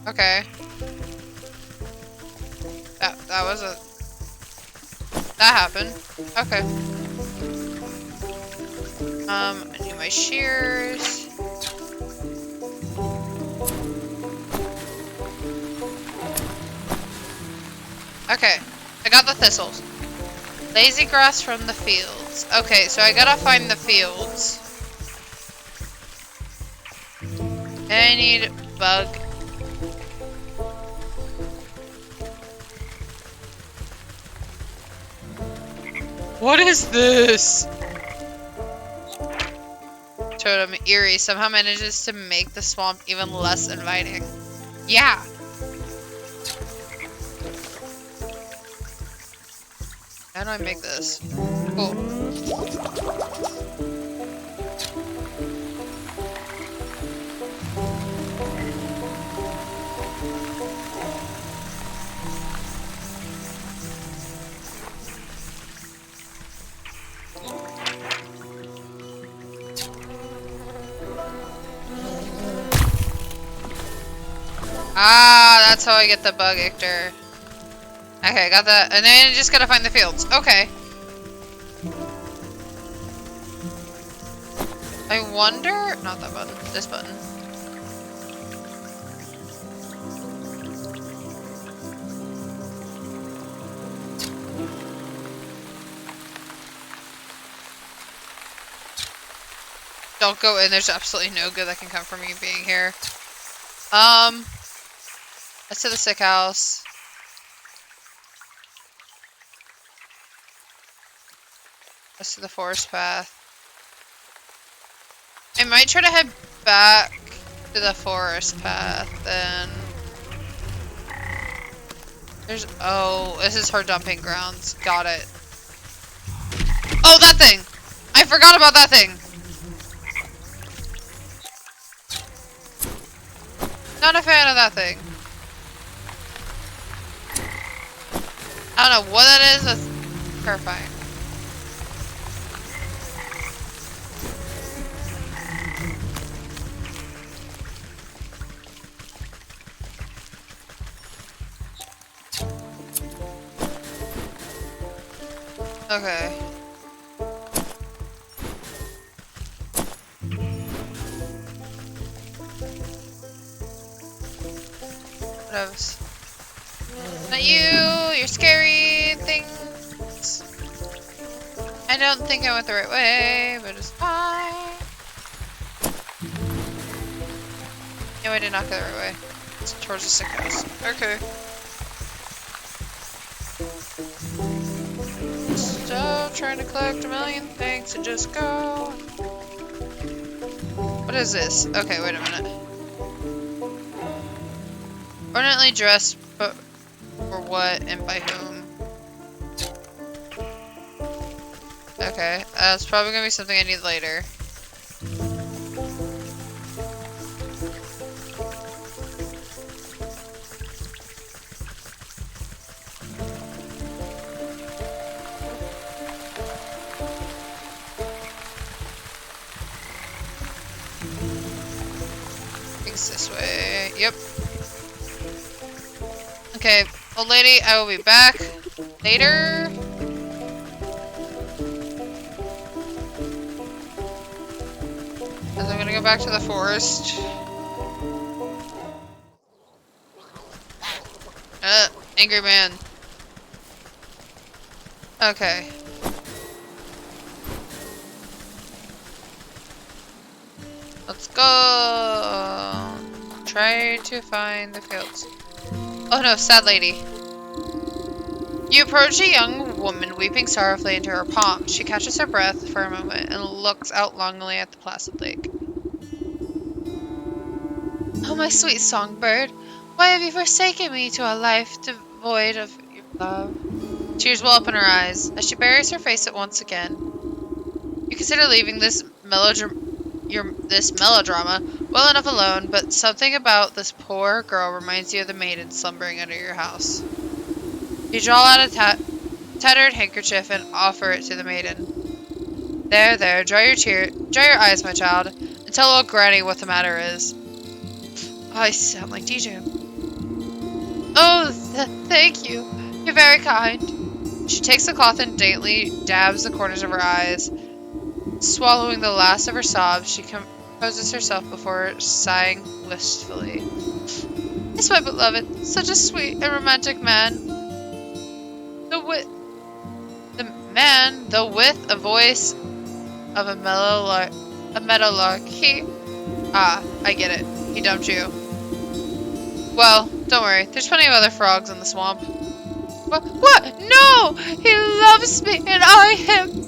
Okay. That was a... That happened. Okay. I need my shears. Okay. I got the thistles. Lazy grass from the fields. Okay, so I gotta find the fields. And I need bug. What is this? Totem eerie somehow manages to make the swamp even less inviting. Yeah. How do I make this? Cool. Ah, that's how I get the bug ictor. Okay, got that. And then I just gotta find the fields. Okay. I wonder... Not that button. This button. Don't go in. There's absolutely no good that can come from me being here. Let's to the sick house. Let's to the forest path. I might try to head back to the forest path then. There's... Oh, this is her dumping grounds. Got it. Oh, that thing! I forgot about that thing! Not a fan of that thing. I don't know what that is, that's terrifying. Okay. What else? Not you! You're scary things! I don't think I went the right way, but it's fine. No, I did not go the right way. It's towards the sick house. Okay. Stop trying to collect a million things and just go. What is this? Okay, wait a minute. Ordinately dressed, but for what and by whom? Okay, that's probably gonna be something I need later. This way. Yep. Okay, old lady, I will be back later. As I'm gonna go back to the forest. Angry man. Okay. Let's go. Try to find the fields. Oh no, sad lady. You approach a young woman weeping sorrowfully into her palm. She catches her breath for a moment and looks out longingly at the placid lake. Oh, my sweet songbird, why have you forsaken me to a life devoid of your love? Tears well up in her eyes as she buries her face at once again. You consider leaving this melodrama well enough alone, but something about this poor girl reminds you of the maiden slumbering under your house. You draw out a tattered handkerchief and offer it to the maiden. There, there, dry your eyes, my child, and tell old Granny what the matter is. Oh, I sound like DJ. Oh, thank you. You're very kind. She takes the cloth and daintily dabs the corners of her eyes. Swallowing the last of her sobs, she composes herself before sighing wistfully. It's my beloved, such a sweet and romantic man. Though with a voice of a meadowlark, I get it. He dumped you. Well, don't worry. There's plenty of other frogs in the swamp. What? No! He loves me, and I him.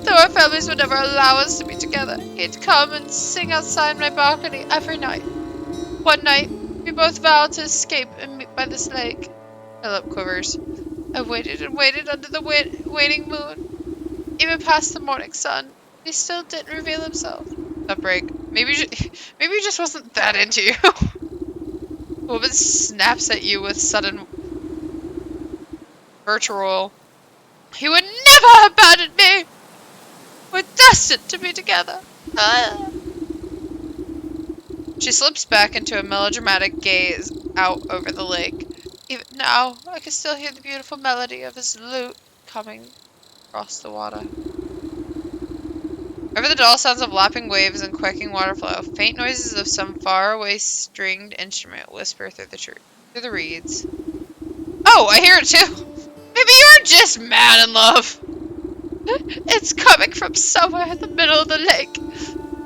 Though our families would never allow us to be together, he'd come and sing outside my balcony every night. One night, we both vowed to escape and meet by this lake. My lip quivers. I waited and waited under the waning moon, even past the morning sun. He still didn't reveal himself. A break. Maybe he just wasn't that into you. The woman snaps at you with sudden virtual. He would never have abandoned me! We're destined to be together. She slips back into a melodramatic gaze out over the lake. Even now, I can still hear the beautiful melody of his lute coming across the water. Over the dull sounds of lapping waves and quaking water flow, faint noises of some faraway stringed instrument whisper through the reeds. Oh, I hear it too! Maybe you're just mad in love! It's coming from somewhere in the middle of the lake.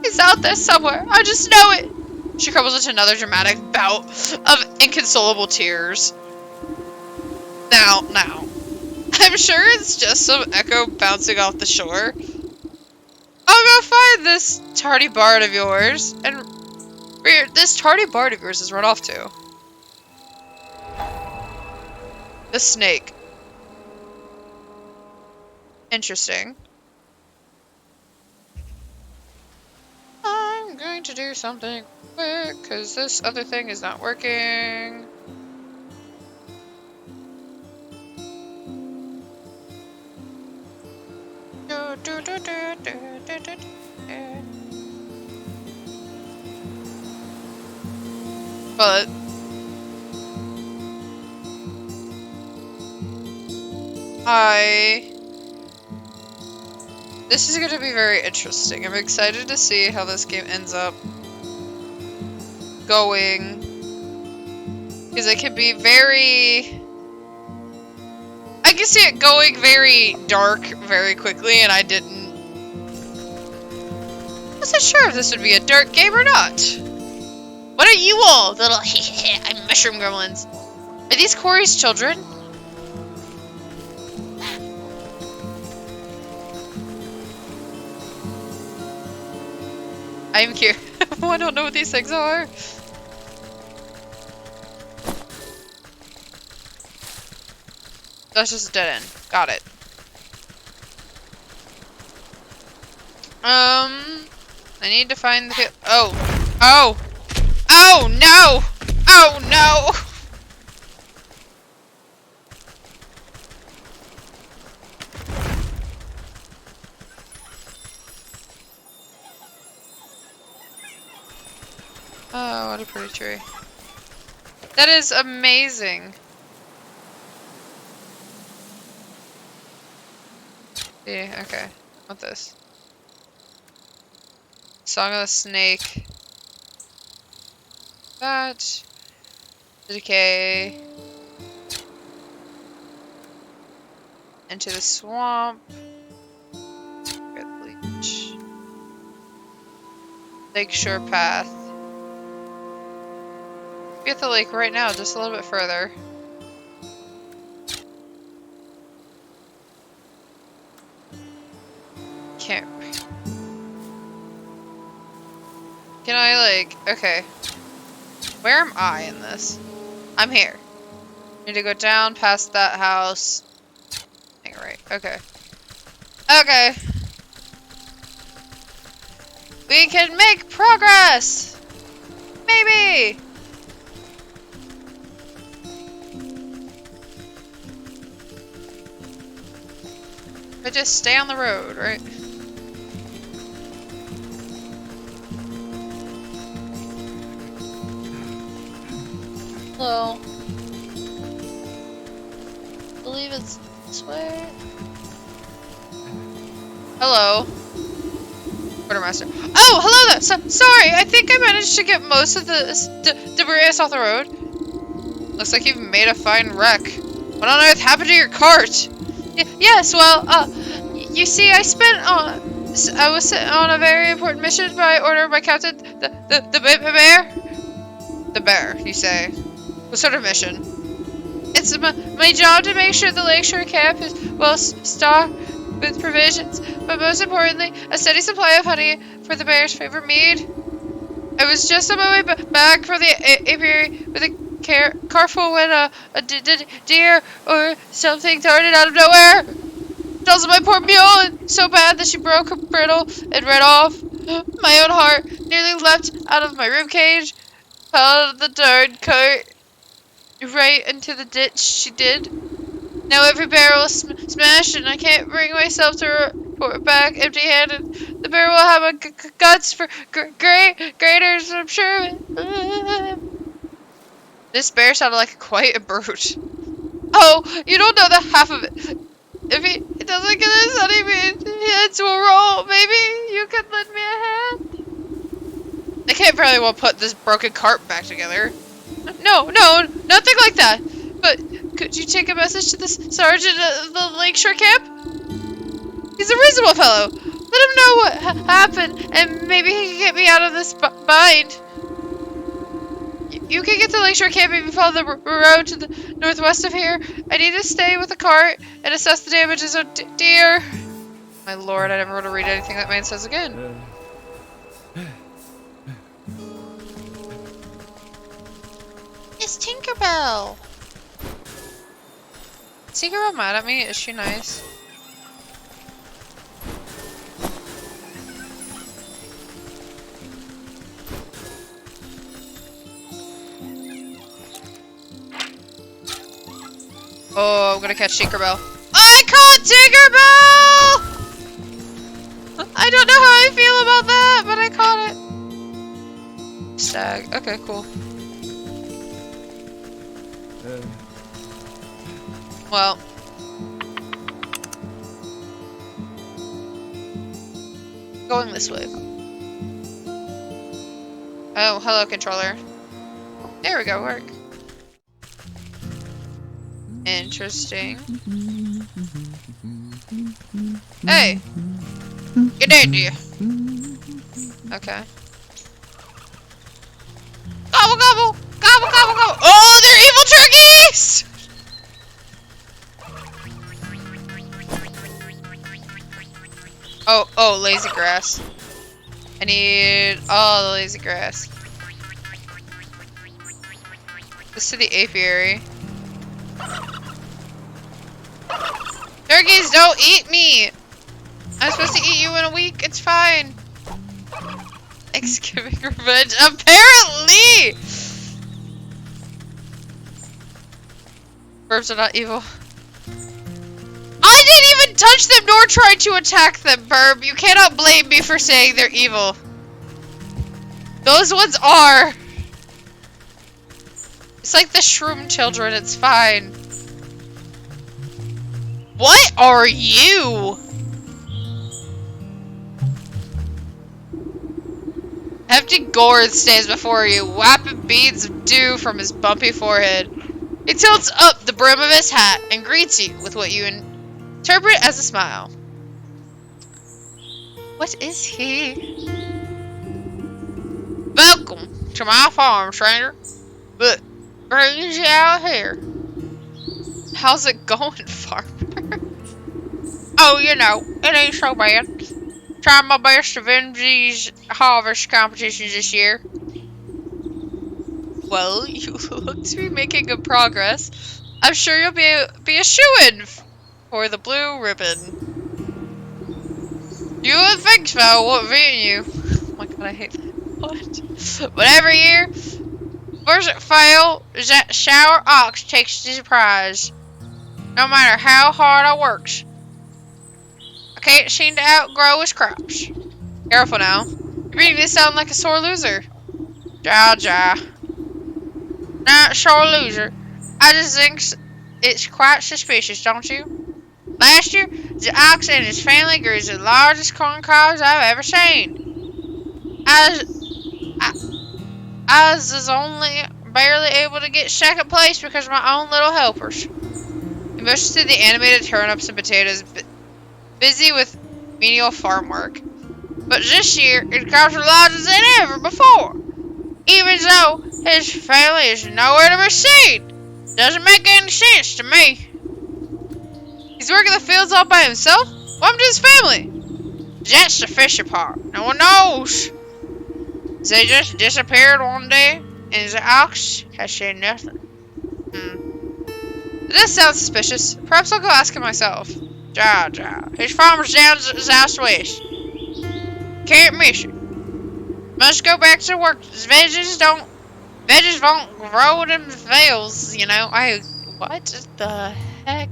He's out there somewhere. I just know it. She crumbles into another dramatic bout of inconsolable tears. Now. I'm sure it's just some echo bouncing off the shore. I'll go find this tardy bard of yours. And this tardy bard of yours is run off too. The snake. Interesting. I'm going to do something quick, because this other thing is not working. But this is going to be very interesting. I'm excited to see how this game ends up going. Because it could be I can see it going very dark very quickly, and I wasn't sure if this would be a dark game or not. What are you all, little I'm mushroom gremlins? Are these Corey's children? I'm curious. I don't know what these things are. That's just a dead end. Got it. I need to find the... Oh no! Oh no! Oh, what a pretty tree. That is amazing. Yeah, okay. I want this. Song of the Snake. That. Decay. Into the swamp. Red bleach. Lakeshore path. be at the lake right now, just a little bit further. Can't. Can I, like, okay. Where am I in this? I'm here. Need to go down past that house. Right, okay. Okay. We can make progress! Maybe! But just stay on the road, right? Hello. I believe it's this way. Hello. Quartermaster. Oh, hello there! Sorry, I think I managed to get most of the debris off the road. Looks like you've made a fine wreck. What on earth happened to your cart? Yes, well, you see, I was sent on a very important mission by order of my captain, the bear? The bear, you say. What sort of mission? It's my job to make sure the lakeshore camp is well stocked with provisions, but most importantly, a steady supply of honey for the bear's favorite mead. I was just on my way back from the apiary with a carful when a deer or something darted out of nowhere. Jolted my poor mule so bad that she broke her bridle and ran off. My own heart nearly leapt out of my ribcage, fell out of the darn cart, right into the ditch she did. Now every barrel is smashed and I can't bring myself to report back empty-handed. The bear will have a guts for graters, I'm sure of it. This bear sounded like quite a brute. Oh, you don't know the half of it. If he doesn't get his honeybean heads will roll, maybe you could lend me a hand? I can't very well put this broken cart back together. No, nothing like that. But could you take a message to the sergeant of the lakeshore camp? He's a reasonable fellow. Let him know what happened, and maybe he can get me out of this bind. You can get to Lakeshore Camp if you follow the road to the northwest of here. I need to stay with the cart and assess the damages of deer. My lord, I never want to read anything that man says again. It's Tinkerbell. Is Tinkerbell mad at me? Is she nice? Oh, I'm gonna catch Tinkerbell. I caught Tinkerbell! I don't know how I feel about that, but I caught it. Stag. Okay, cool. Well. Going this way. Oh, hello, controller. There we go, work. Interesting. Hey! Get in here! Okay. Gobble gobble! Gobble gobble gobble! Oh, they're evil turkeys! Oh, lazy grass. I need all the lazy grass. This to the apiary. Turkeys, don't eat me! I'm supposed to eat you in a week, it's fine. Thanksgiving revenge, apparently! Birds are not evil. I didn't even touch them nor try to attack them, Burb. You cannot blame me for saying they're evil. Those ones are. It's like the shroom children, it's fine. What are you? Hefty Gorth stands before you, whapping beads of dew from his bumpy forehead. He tilts up the brim of his hat and greets you with what you interpret as a smile. What is he? Welcome to my farm, stranger. But brings you out here. How's it going, farmer? Oh, you know, it ain't so bad. Trying my best to win these harvest competitions this year. Well, you look to be making good progress. I'm sure you'll be a shoo-in for the blue ribbon. You would think so, wouldn't you? Oh my god, I hate that. What? But every year, first it fail, that sour ox takes the prize. No matter how hard I works, I can't seem to outgrow his crops. Careful now. You're beginning to sound like a sore loser. Ja. Not a sore loser. I just think it's quite suspicious, don't you? Last year, the ox and his family grew the largest corn cobs I've ever seen. I was only barely able to get second place because of my own little helpers. He motions to the animated turnips and potatoes, busy with menial farm work. But this year, his crops are larger than ever before. Even though his family is nowhere to be seen. Doesn't make any sense to me. He's working the fields all by himself? What happened to his family? That's the fishy part. No one knows. They just disappeared one day, and the ox has seen nothing. This sounds suspicious. Perhaps I'll go ask him myself. Ja. His farmer's down southwest. Can't miss it. Must go back to work. Veggies won't grow in them vales, you know. What the heck?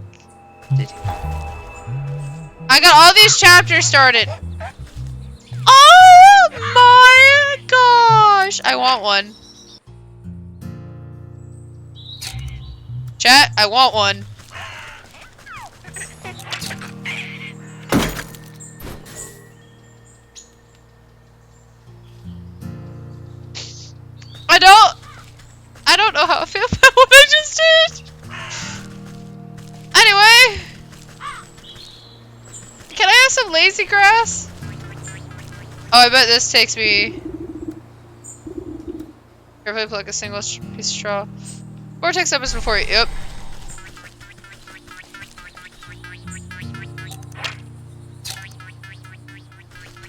I got all these chapters started. Oh my gosh! I want one. Chat, I want one. I don't know how I feel about what I just did. Anyway, can I have some lazy grass? Oh, I bet this takes me. Carefully pluck a single piece of straw. Vortex happens before you. Yep.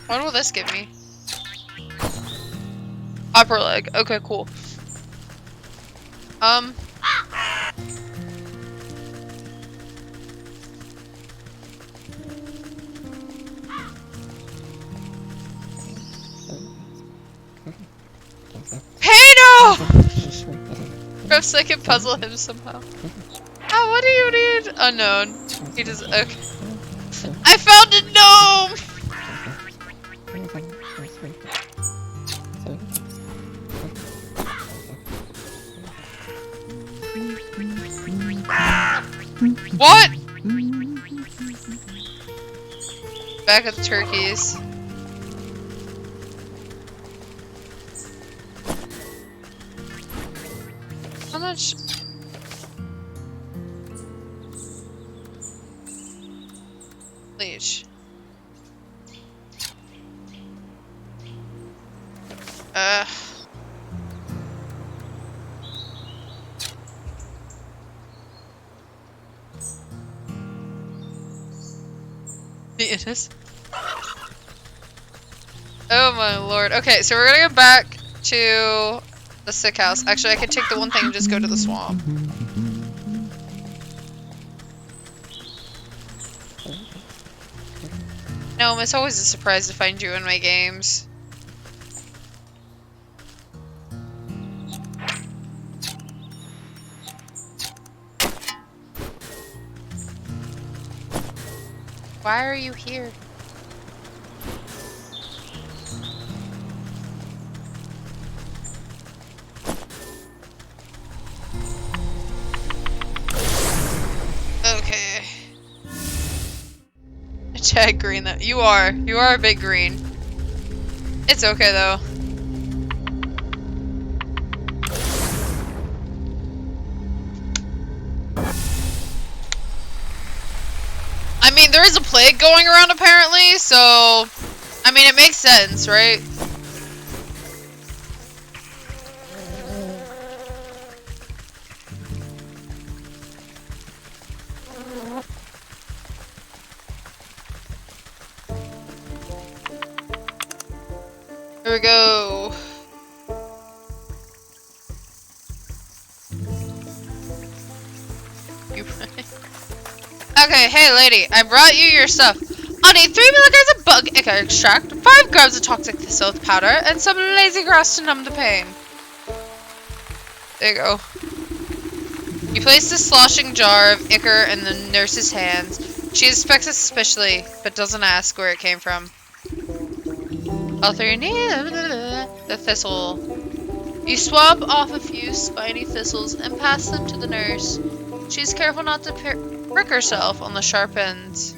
What will this give me? Upper leg. Okay, cool. Hey, no! Perhaps I can puzzle him somehow. Oh, what do you need? Unknown. He does. Okay. I found a gnome! What? Back at the turkeys. How much? Leash. It is. Oh my lord. Okay, so we're gonna go back to the sick house. Actually, I could take the one thing and just go to the swamp. No, it's always a surprise to find you in my games. Why are you here? Okay. Tag green though. You are a big green. It's okay though. I mean, there is a plague going around apparently, so I mean, it makes sense, right? Here we go. Okay, hey lady, I brought you your stuff. I'll need 3 milligrams of bug extract, 5 grams of toxic thistle powder, and some lazy grass to numb the pain. There you go. You place the sloshing jar of ichor in the nurse's hands. She inspects it suspiciously, but doesn't ask where it came from. All through your knee, the thistle. You swab off a few spiny thistles and pass them to the nurse. She's careful not to prick herself on the sharp ends.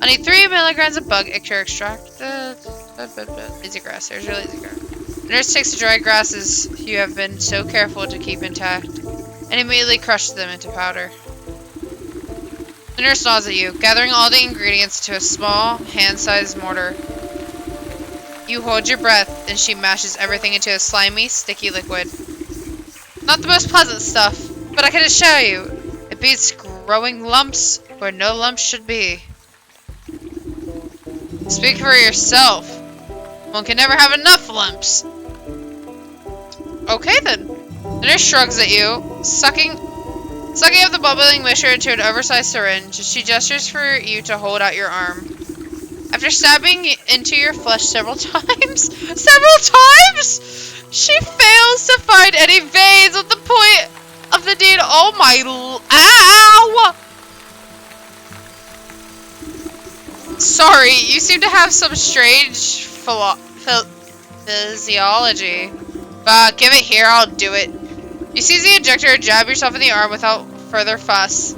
I need 3 milligrams of bug extract. Lazy grass. There's your lazy grass. The nurse takes the dry grasses you have been so careful to keep intact and immediately crushes them into powder. The nurse nods at you, gathering all the ingredients into a small, hand-sized mortar. You hold your breath, and she mashes everything into a slimy, sticky liquid. Not the most pleasant stuff, but I can assure you, it beats growing lumps where no lumps should be. Speak for yourself. One can never have enough lumps. Okay then. The nurse shrugs at you, sucking up the bubbling mixture into an oversized syringe. She gestures for you to hold out your arm. After stabbing into your flesh several times, she fails to find any veins at the point of the needle. Oh my, ow! Sorry, you seem to have some strange physiology. Give it here, I'll do it. You seize the injector and jab yourself in the arm without further fuss.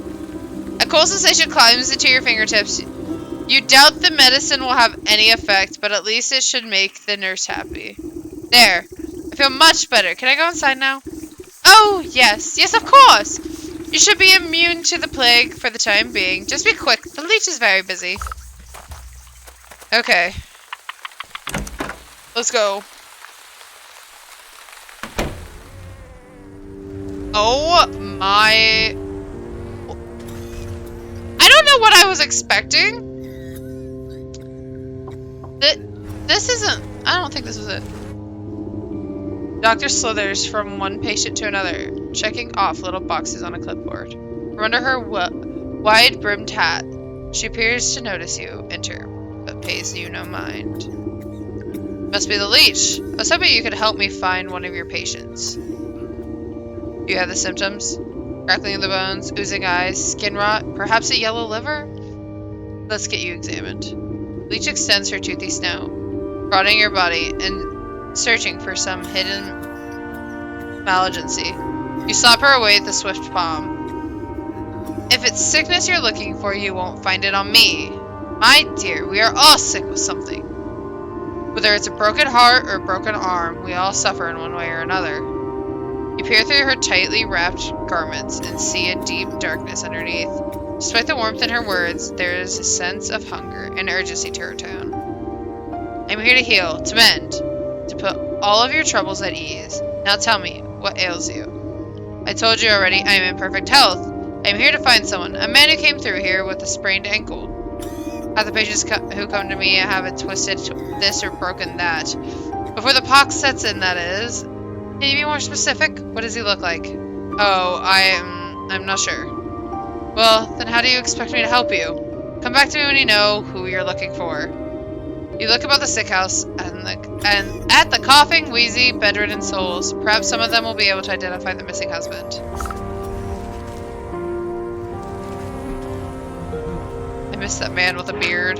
A cold sensation climbs into your fingertips. You doubt the medicine will have any effect, but at least it should make the nurse happy. There. I feel much better. Can I go inside now? Oh, yes. Yes, of course. You should be immune to the plague for the time being. Just be quick. The leech is very busy. Okay. Let's go. Oh my... I don't know what I was expecting. This isn't... I don't think this was it. Doctor slithers from one patient to another, checking off little boxes on a clipboard. From under her wide-brimmed hat, she appears to notice you enter, but pays you no mind. Must be the leech. I was hoping you could help me find one of your patients. You have the symptoms? Crackling of the bones, oozing eyes, skin rot, perhaps a yellow liver? Let's get you examined. Leech extends her toothy snout, prodding your body and searching for some hidden malignancy. You slap her away with a swift palm. If it's sickness you're looking for, you won't find it on me. My dear, we are all sick with something. Whether it's a broken heart or a broken arm, we all suffer in one way or another. You peer through her tightly wrapped garments and see a deep darkness underneath. Despite the warmth in her words, there is a sense of hunger and urgency to her tone. I'm here to heal, to mend, to put all of your troubles at ease. Now tell me, what ails you? I told you already, I am in perfect health. I am here to find someone, a man who came through here with a sprained ankle. Half the patients who come to me have a twisted this or broken that. Before the pox sets in, that is. Can you be more specific? What does he look like? Oh, I'm not sure. Well, then how do you expect me to help you? Come back to me when you know who you're looking for. You look about the sick house and at the coughing, wheezy, bedridden souls. Perhaps some of them will be able to identify the missing husband. I miss that man with a beard.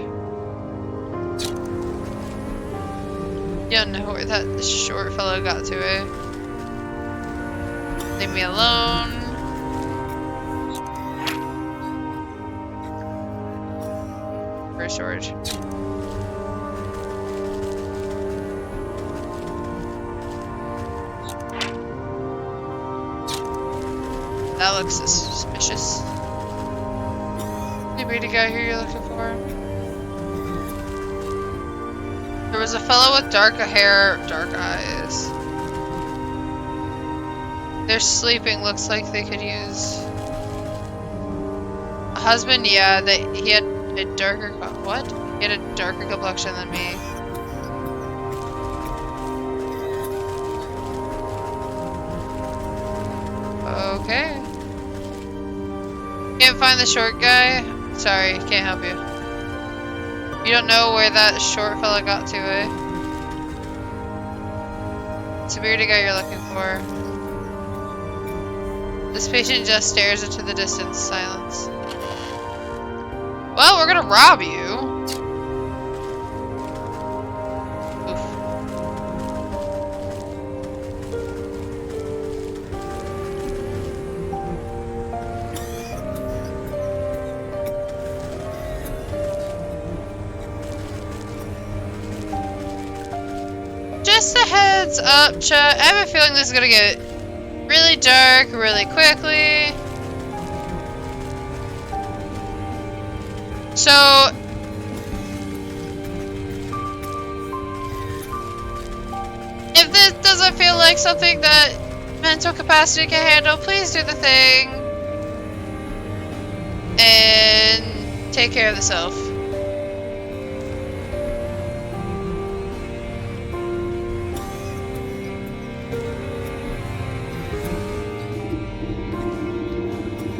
You don't know where that short fellow got to, eh? Leave me alone. For storage. That looks suspicious. Anybody the guy here you're looking for? There was a fellow with dark hair, dark eyes. They're sleeping, looks like they could use a husband. Yeah, he had a darker, what? He had a darker complexion than me. Okay. Can't find the short guy? Sorry, can't help you. You don't know where that short fella got to, eh? It's a bearded guy you're looking for. This patient just stares into the distance, silence. Well, we're gonna rob you. Just a heads up, chat. I have a feeling this is gonna get really dark really quickly. So, if this doesn't feel like something that mental capacity can handle, please do the thing. And take care of the self.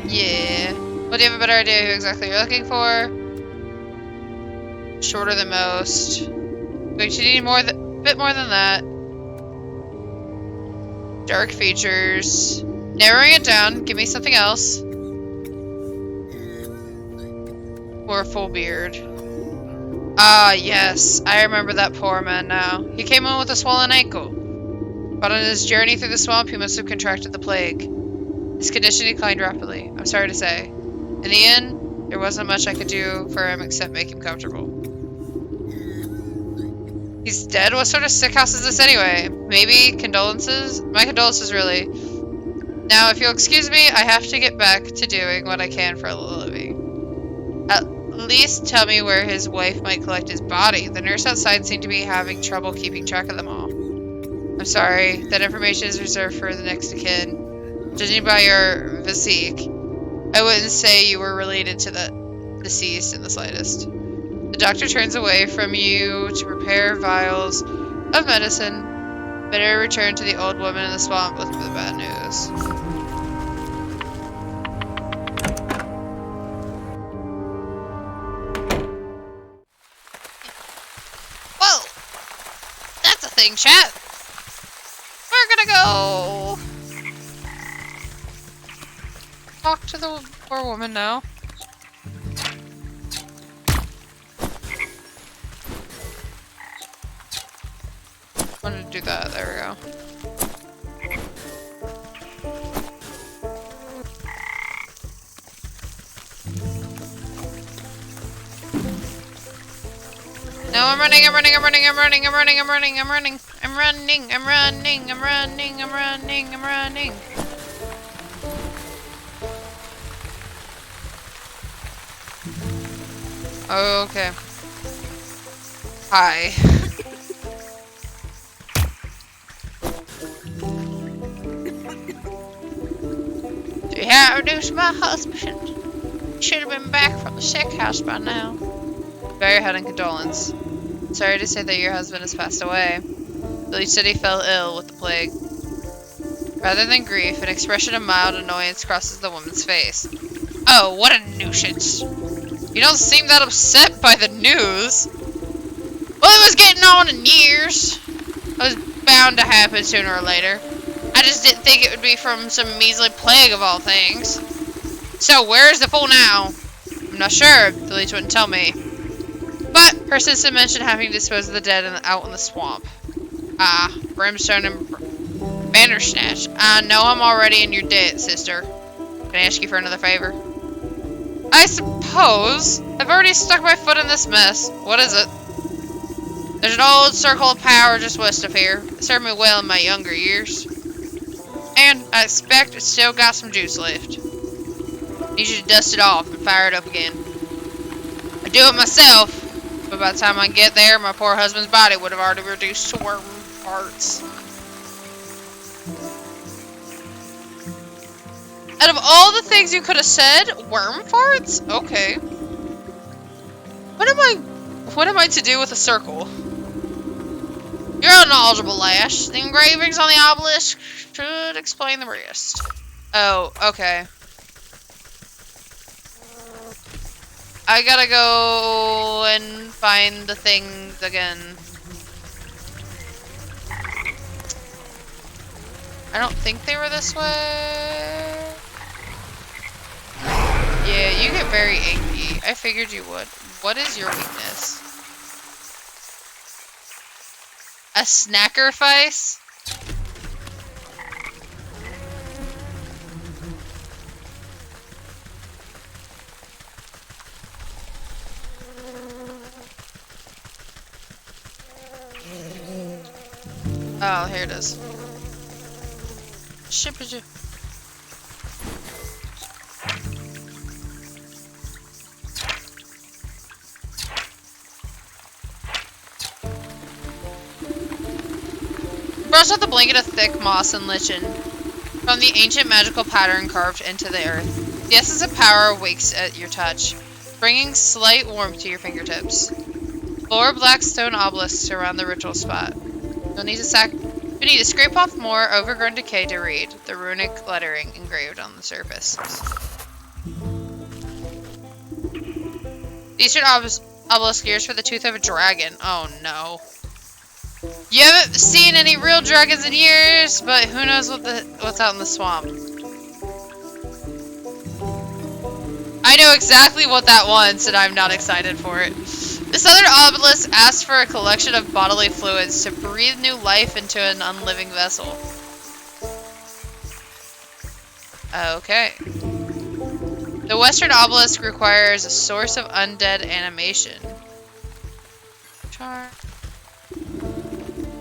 Yeah. Well, do you have a better idea who exactly you're looking for? Shorter than most. But you need bit more than that. Dark features. Narrowing it down. Give me something else. Or a full beard. Ah, yes. I remember that poor man now. He came in with a swollen ankle. But on his journey through the swamp, he must have contracted the plague. His condition declined rapidly, I'm sorry to say. In the end, there wasn't much I could do for him except make him comfortable. He's dead? What sort of sick house is this anyway? Maybe condolences? My condolences, really. Now, if you'll excuse me, I have to get back to doing what I can for a living. At least tell me where his wife might collect his body. The nurse outside seemed to be having trouble keeping track of them all. I'm sorry, that information is reserved for the next of kin. Judging by your physique, I wouldn't say you were related to the deceased in the slightest. The doctor turns away from you to prepare vials of medicine. Better return to the old woman in the swamp with the bad news. Whoa! That's a thing, chat! We're gonna go talk to the poor woman now. Wanted to do that. There we go. No, I'm running. Okay. Hi. Do you have news, my husband? You should have been back from the sick house by now. Bear your head in condolence. Sorry to say that your husband has passed away. Billy said he fell ill with the plague. Rather than grief, an expression of mild annoyance crosses the woman's face. Oh, what a nuisance. You don't seem that upset by the news. Well, it was getting on in years. It was bound to happen sooner or later. I just didn't think it would be from some measly plague of all things. So, where's the fool now? I'm not sure. The leech wouldn't tell me. But her sister mentioned having disposed of the dead out in the swamp. Ah, brimstone and bandersnatch. I know I'm already in your debt, sister. Can I ask you for another favor? I suppose. I've already stuck my foot in this mess. What is it? There's an old circle of power just west of here. It served me well in my younger years. And I expect it's still got some juice left. Need you to dust it off and fire it up again. I do it myself, but by the time I get there, my poor husband's body would have already reduced to worm parts. Out of all the things you could have said, worm farts? Okay. What am I to do with a circle? You're a knowledgeable lass. The engravings on the obelisk should explain the rest. Oh, okay. I gotta go and find the things again. I don't think they were this way. Yeah, you get very angry. I figured you would. What is your weakness? A snackerfice? Oh, here it is. Ship-a-ju. Brush out the blanket of thick moss and lichen from the ancient magical pattern carved into the earth. The essence of power wakes at your touch, bringing slight warmth to your fingertips. 4 black stone obelisks surround the ritual spot. You'll need to scrape off more overgrown decay to read the runic lettering engraved on the surface. The eastern obelisk gears for the tooth of a dragon. Oh no. You haven't seen any real dragons in years, but who knows what's out in the swamp. I know exactly what that wants, and I'm not excited for it. The southern obelisk asks for a collection of bodily fluids to breathe new life into an unliving vessel. Okay. The western obelisk requires a source of undead animation. Charm.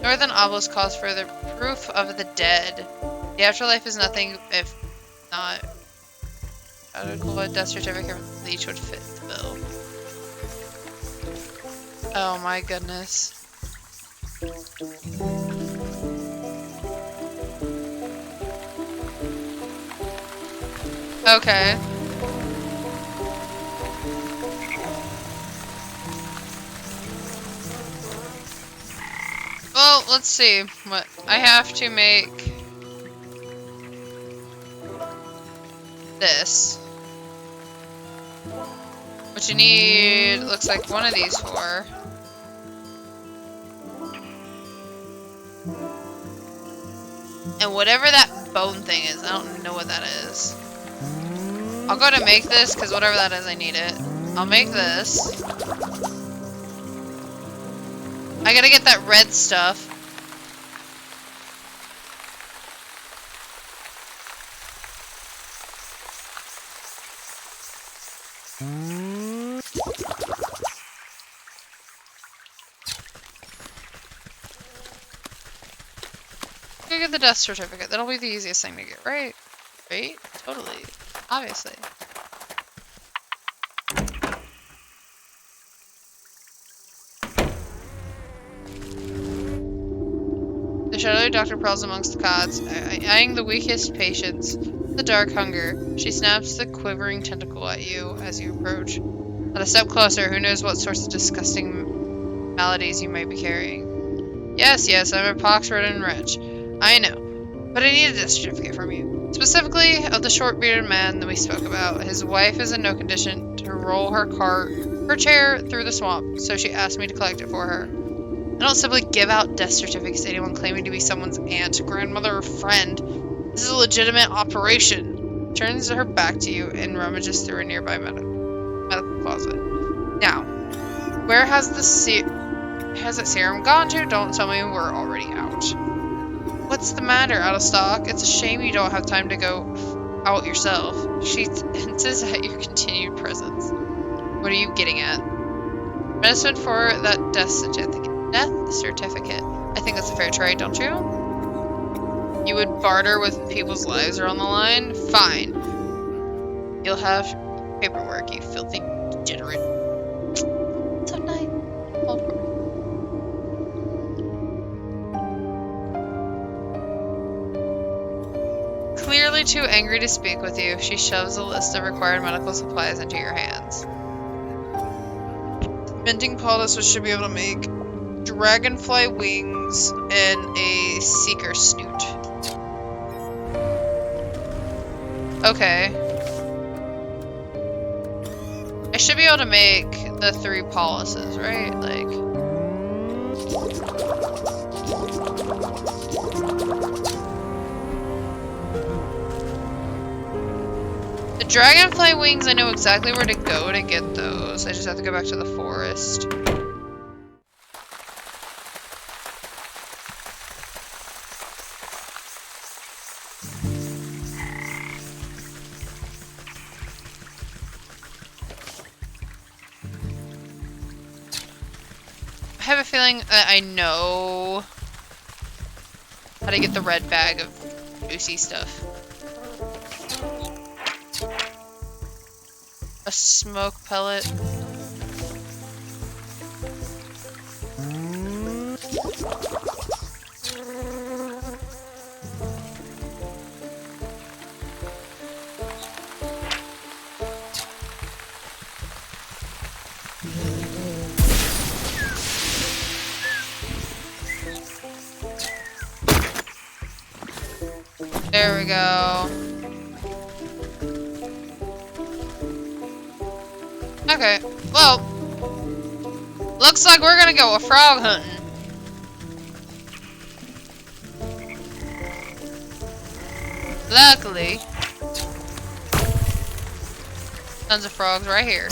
Northern obelisk calls for the proof of the dead. The afterlife is nothing if not a death certificate from the Wytchwood fit the bill. Oh my goodness. Okay. Well, let's see. What I have to make this. What you need looks like one of these 4. And whatever that bone thing is, I don't know what that is. I'll go to make this because whatever that is, I need it. I'll make this. I gotta get that red stuff. Go get the death certificate. That'll be the easiest thing to get, right? Right? Totally. Obviously. The shadowy doctor prowls amongst the cots, eyeing the weakest patients. The dark hunger. She snaps the quivering tentacle at you as you approach. Not a step closer, who knows what sorts of disgusting maladies you might be carrying. Yes, I'm a pox-ridden wretch. I know. But I need a death certificate from you. Specifically, of the short-bearded man that we spoke about. His wife is in no condition to roll her chair through the swamp, so she asked me to collect it for her. I don't simply give out death certificates to anyone claiming to be someone's aunt, grandmother, or friend. This is a legitimate operation. Turns her back to you and rummages through a nearby medical closet. Now, where has that serum gone to? Don't tell me we're already out. What's the matter? Out of stock? It's a shame you don't have time to go out yourself. She hints at your continued presence. What are you getting at? Medicine for that death certificate. I think that's a fair trade, don't you? You would barter with people's lives are on the line? Fine. You'll have paperwork, you filthy degenerate. So nice. Clearly too angry to speak with you, she shoves a list of required medical supplies into your hands. Minting poultice should be able to make dragonfly wings and a seeker snoot. Okay. I should be able to make the 3 policies, right? Like... The dragonfly wings, I know exactly where to go to get those. I just have to go back to the forest. I have a feeling that I know how to get the red bag of juicy stuff. A smoke pellet. There we go. Okay, well, looks like we're gonna go a frog hunting. Luckily, tons of frogs right here.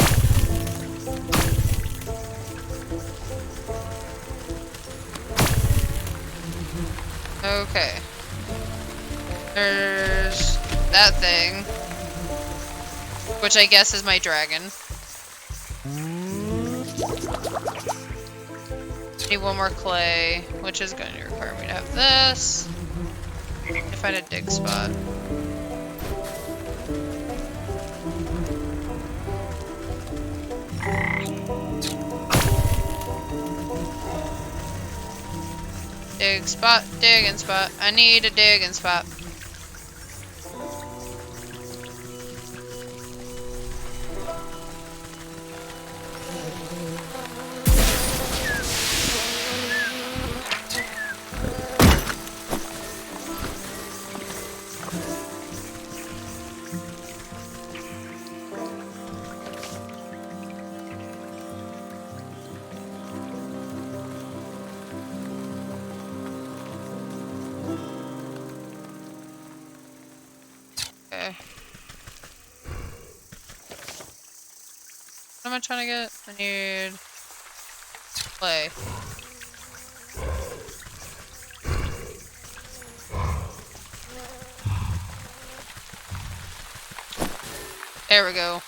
Okay. There's that thing, which I guess is my dragon. Need one more clay, which is going to require me to have this. To find a dig spot. Dig spot, digging spot. I need a digging spot. Okay. What am I trying to get? I need clay. There we go.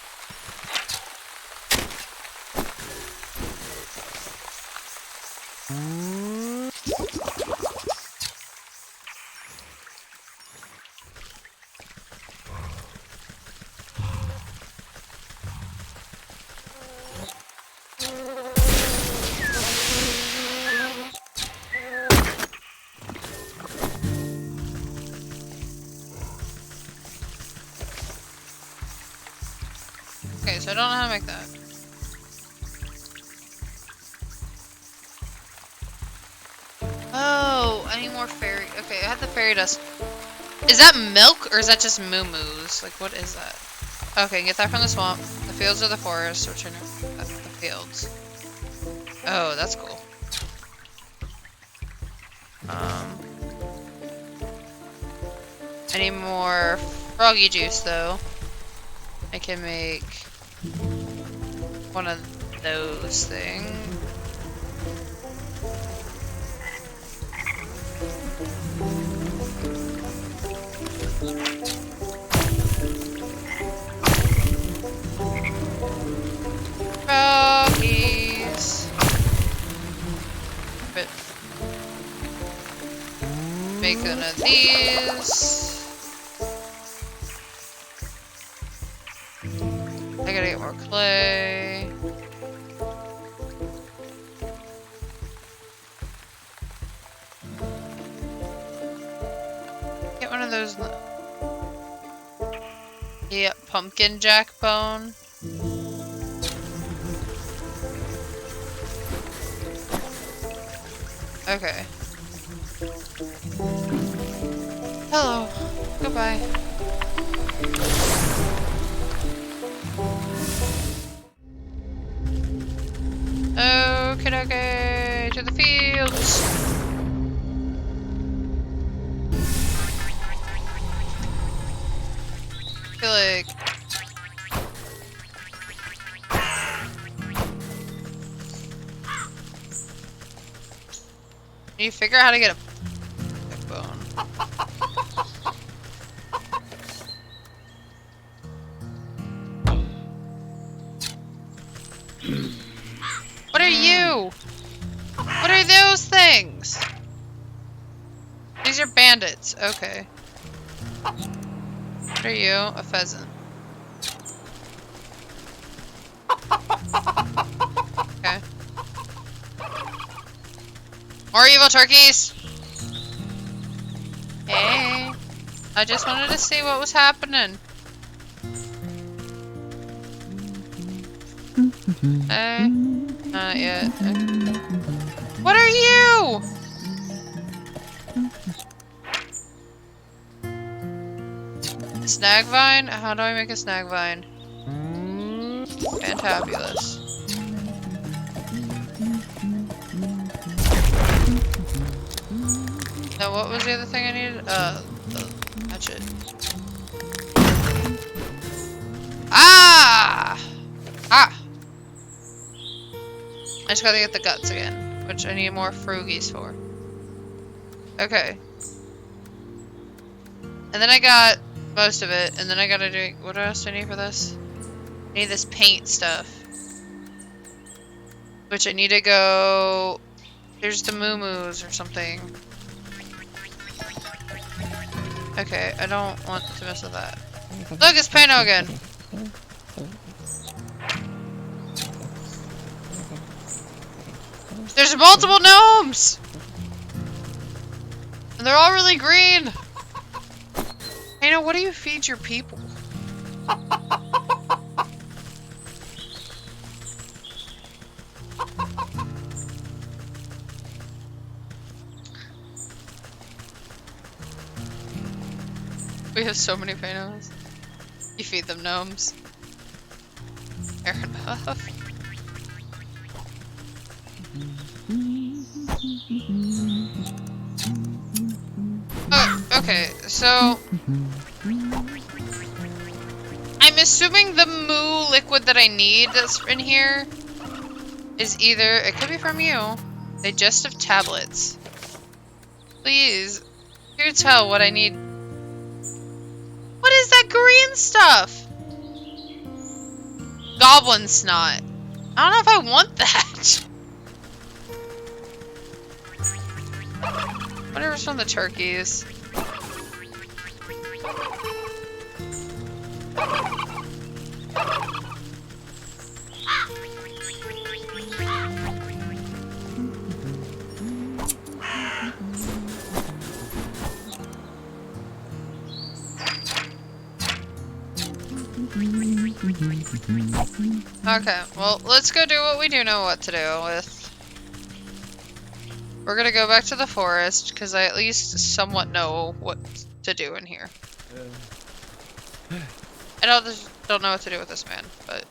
Okay, so I don't know how to make that. Oh, I need more fairy. Okay, I have the fairy dust. Is that milk or is that just moo-moos? Like, what is that? Okay, get that from the swamp. The fields or the forest. Return the fields. Oh, that's cool. I need more froggy juice though. I can make one of those things. Froggies. But make one of these. I gotta get more clay. Get one of those. Yeah, pumpkin jack bone. Okay. Hello. Goodbye. Okie dokie, to the fields. I feel like can you figure out how to get a bone? What are you? What are those things? These are bandits. Okay. What are you? A pheasant. Okay. More evil turkeys! Hey. I just wanted to see what was happening. Hey. Not yet. What are you? Snag vine? How do I make a snag vine? Fantabulous. Now what was the other thing I needed? The hatchet. Ah! Ah! I just gotta get the guts again, which I need more froogies for. Okay. And then I got most of it, and then I gotta do... What else do I need for this? I need this paint stuff. Which I need to go... There's the moo-moos or something. Okay, I don't want to mess with that. Look, it's Pano again! There's multiple gnomes! And they're all really green! Pano, what do you feed your people? We have so many Panos. You feed them gnomes. Fair enough. Oh, okay, so... I'm assuming the moo liquid that I need that's in here is either... It could be from you. Digestive tablets. Please. You tell what I need. What is that green stuff? Goblin snot. I don't know if I want that. Whatever's from the turkeys. Okay, well, let's go do what we do know what to do with. We're gonna go back to the forest, because I at least somewhat know what to do in here. I don't know what to do with this man, but...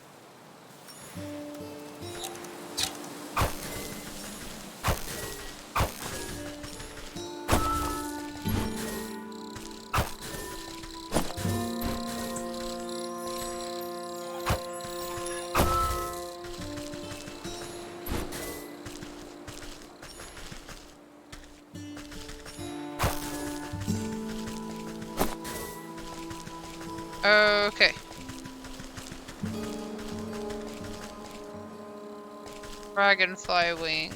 Okay. Dragonfly wing.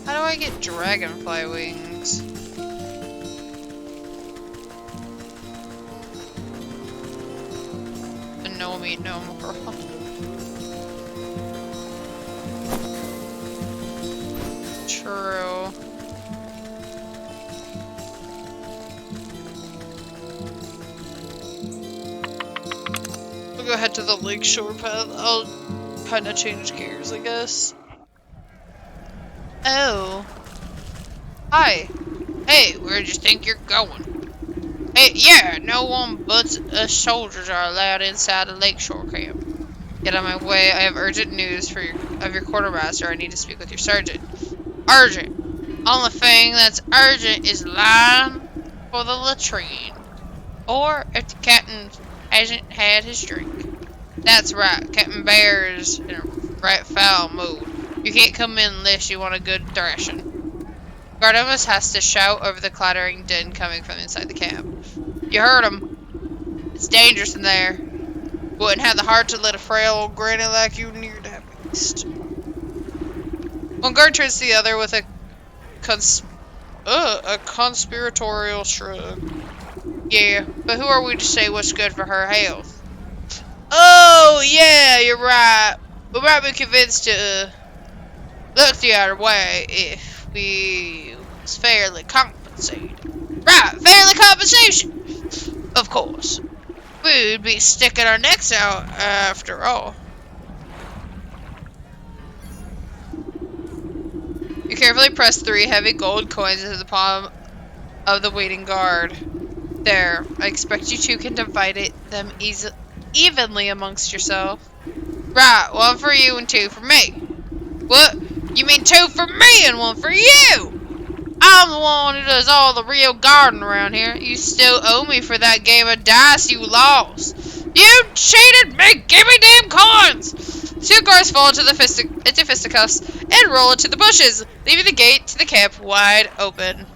How do I get dragonfly wings? no meat no more. True. We'll go head to the lakeshore path. I'll kind of change gears, I guess. Oh. Hi. Hey, where do you think you're going? Hey, yeah, no one but us soldiers are allowed inside the lakeshore camp. Get out of my way. I have urgent news of your quartermaster. I need to speak with your sergeant. Urgent. Only thing that's urgent is line for the latrine. Or if the captain hasn't had his drink. That's right. Captain Bear's in a right foul mood. You can't come in unless you want a good thrashing. Guardamus has to shout over the clattering din coming from inside the camp. You heard him. It's dangerous in there. Wouldn't have the heart to let a frail old granny like you near that beast. One guard turns to the other with a conspiratorial shrug. Yeah, but who are we to say what's good for her health? Oh, yeah, you're right. We might be convinced to look the other way if we was fairly compensated. Right, fairly compensation! Of course. We'd be sticking our necks out after all. You carefully press 3 heavy gold coins into the palm of the waiting guard. There, I expect you two can divide them evenly amongst yourself. Right, 1 for you and 2 for me. What? You mean 2 for me and 1 for you? I'm the one who does all the real guarding around here. You still owe me for that game of dice you lost. You cheated me! Give me damn coins! 2 guards fall into fisticuffs and roll into the bushes, leaving the gate to the camp wide open.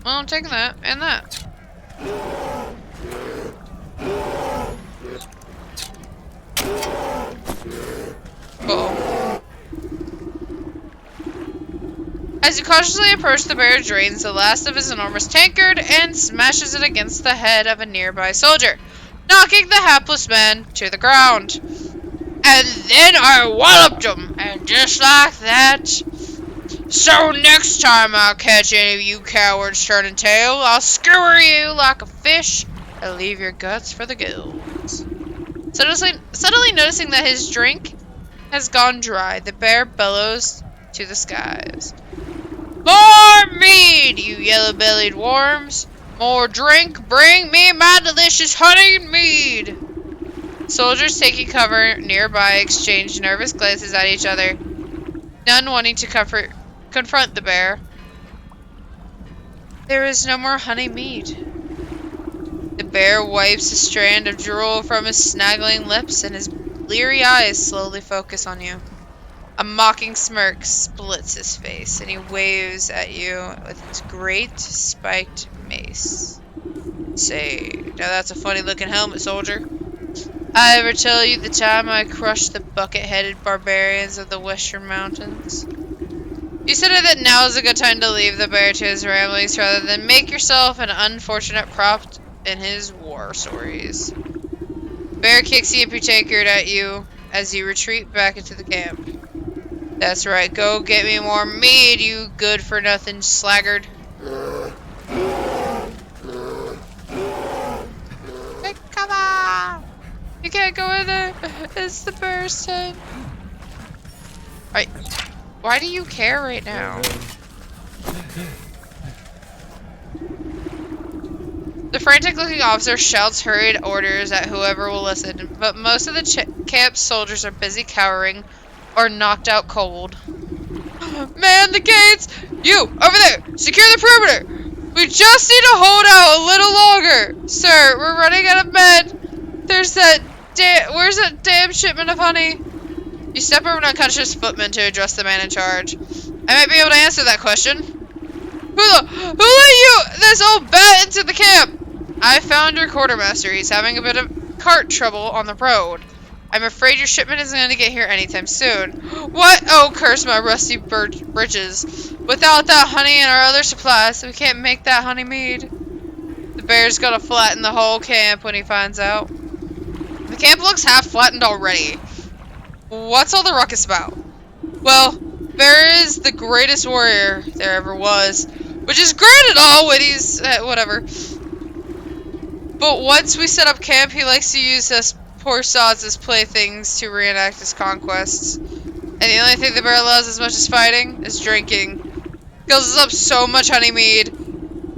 Well, I'm taking that and that. Cool. As you cautiously approach, the bear drains the last of his enormous tankard and smashes it against the head of a nearby soldier, knocking the hapless man to the ground. And then I walloped him, and just like that. So next time I catch any of you cowards turning tail, I'll skewer you like a fish and leave your guts for the gills. Suddenly noticing that his drink has gone dry, the bear bellows to the skies. More mead, you yellow-bellied worms! More drink, bring me my delicious honey and mead! Soldiers taking cover nearby exchange nervous glances at each other, none wanting to confront the bear. There is no more honey mead. The bear wipes a strand of drool from his snaggling lips, and his bleary eyes slowly focus on you. A mocking smirk splits his face, and he waves at you with his great spiked mace. Say, now that's a funny-looking helmet, soldier. I ever tell you the time I crushed the bucket-headed barbarians of the Western Mountains? You said that now is a good time to leave the bear to his ramblings rather than make yourself an unfortunate prop in his war stories. Bear kicks the empty tankard at you as you retreat back into the camp. That's right, go get me more mead, you good-for-nothing sluggard. Hey, come on! You can't go in there. It's the bear's tent. Right. Why do you care right now? The frantic-looking officer shouts hurried orders at whoever will listen, but most of the camp soldiers are busy cowering or knocked out cold. Man the gates! You, over there! Secure the perimeter! We just need to hold out a little longer! Sir, we're running out of men! Where's that damn shipment of honey? You step over an unconscious footman to address the man in charge. I might be able to answer that question. Who let you, this old bat, into the camp? I found your quartermaster. He's having a bit of cart trouble on the road. I'm afraid your shipment isn't going to get here anytime soon. What? Oh, curse my rusty britches. Without that honey and our other supplies, we can't make that honey mead. The bear's gonna flatten the whole camp when he finds out. The camp looks half flattened already. What's all the ruckus about? Well, Bear is the greatest warrior there ever was. Which is great and all when he's... whatever. But once we set up camp, he likes to use us poor sods as playthings to reenact his conquests. And the only thing the bear loves as much as fighting is drinking. Fills us up so much honey mead.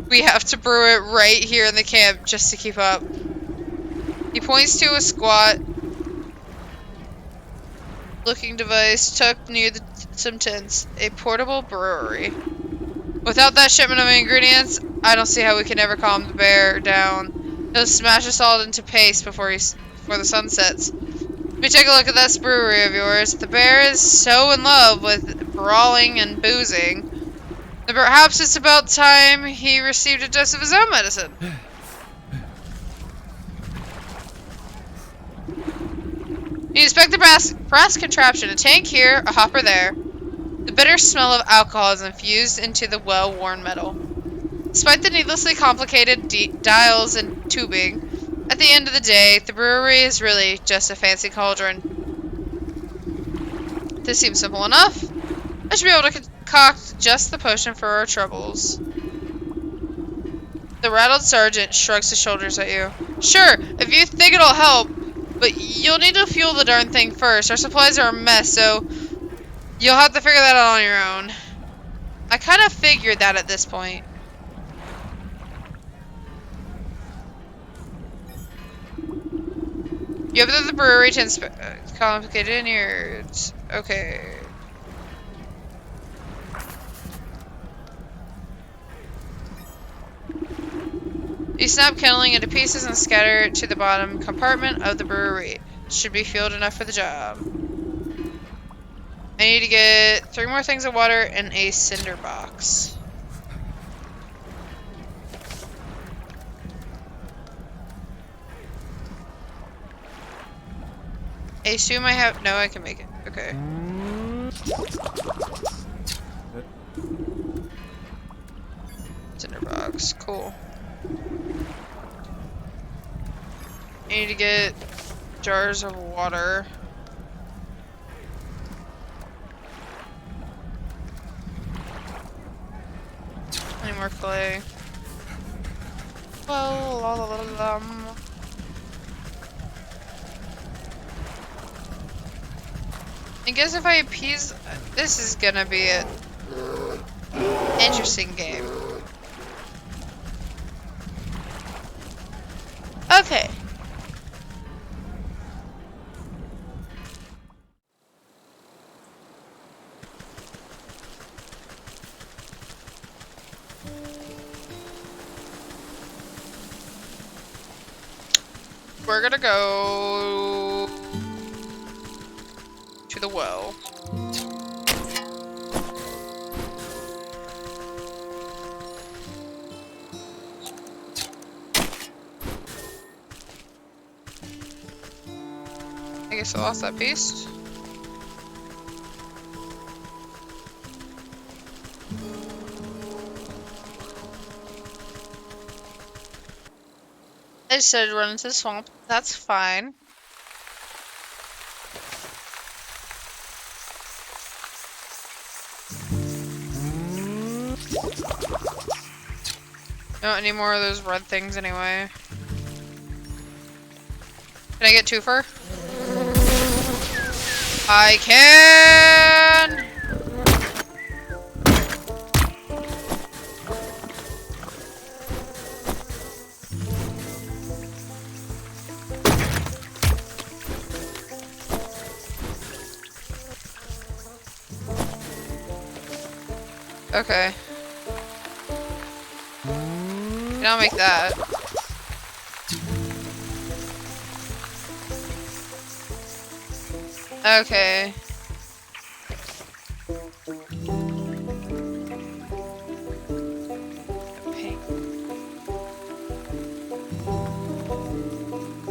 We have to brew it right here in the camp just to keep up. He points to a squat looking device tucked near some tents. A portable brewery. Without that shipment of ingredients, I don't see how we can ever calm the bear down. He'll smash us all into paste before the sun sets. Let me take a look at this brewery of yours. The bear is so in love with brawling and boozing. Perhaps it's about time he received a dose of his own medicine. You inspect the brass contraption. A tank here, a hopper there. The bitter smell of alcohol is infused into the well-worn metal. Despite the needlessly complicated dials and tubing, at the end of the day, the brewery is really just a fancy cauldron. This seems simple enough. I should be able to concoct just the potion for our troubles. The rattled sergeant shrugs his shoulders at you. Sure, if you think it'll help, but you'll need to fuel the darn thing first. Our supplies are a mess, so you'll have to figure that out on your own. I kind of figured that at this point. You open the brewery to inspect complicated innards. Okay. You snap kindling into pieces and scatter it to the bottom compartment of the brewery. Should be fueled enough for the job. I need to get 3 more things of water and a cinder box. I assume I have... No, I can make it. Okay. Cinder box. Cool. I need to get jars of water. Any more clay? Well, I guess if I appease, this is gonna be an interesting game. Okay. We're gonna go to the well. I guess I lost that piece. I decided to run into the swamp. That's fine. Don't need more of those red things anyway. Can I get twofer? I can! Okay. I'll make that. Okay.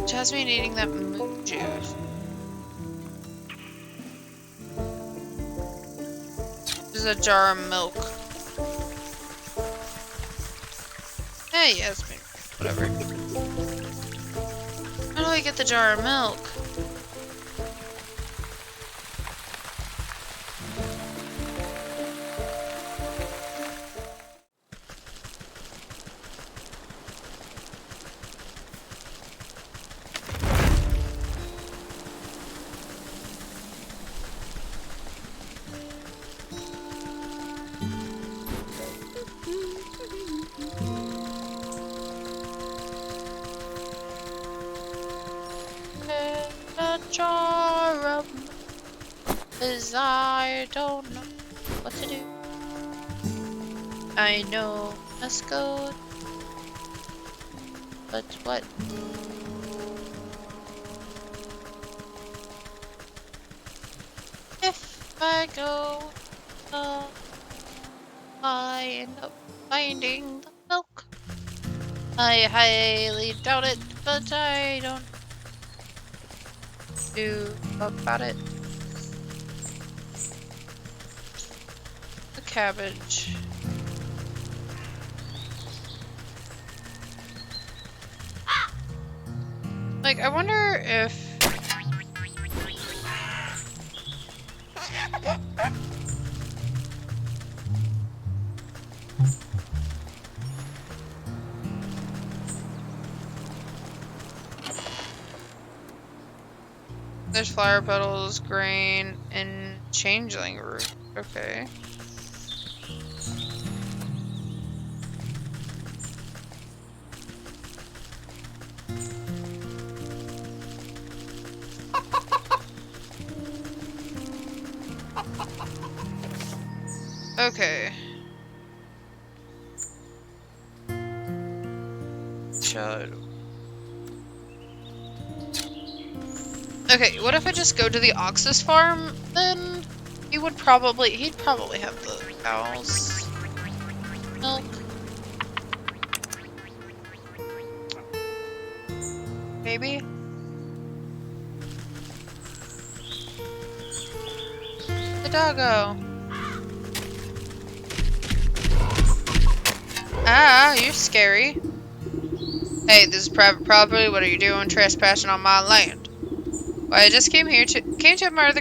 Jasmine eating that moon juice. There's a jar of milk. Yes, maybe. Whatever. How do I get the jar of milk? A jar of milk, 'cause I don't know what to do. I know let's go, but what? If I go, I end up finding the milk. I highly doubt it, but I don't do about it. The cabbage. Like, I wonder if... There's flower petals, grain, and changeling root. Okay. Okay. Shadow. Okay, what if I just go to the Oxus farm, then? He'd probably have the cow's milk. Maybe? The doggo. Ah, you're scary. Hey, this is private property. What are you doing trespassing on my land? Well, I just came to admire the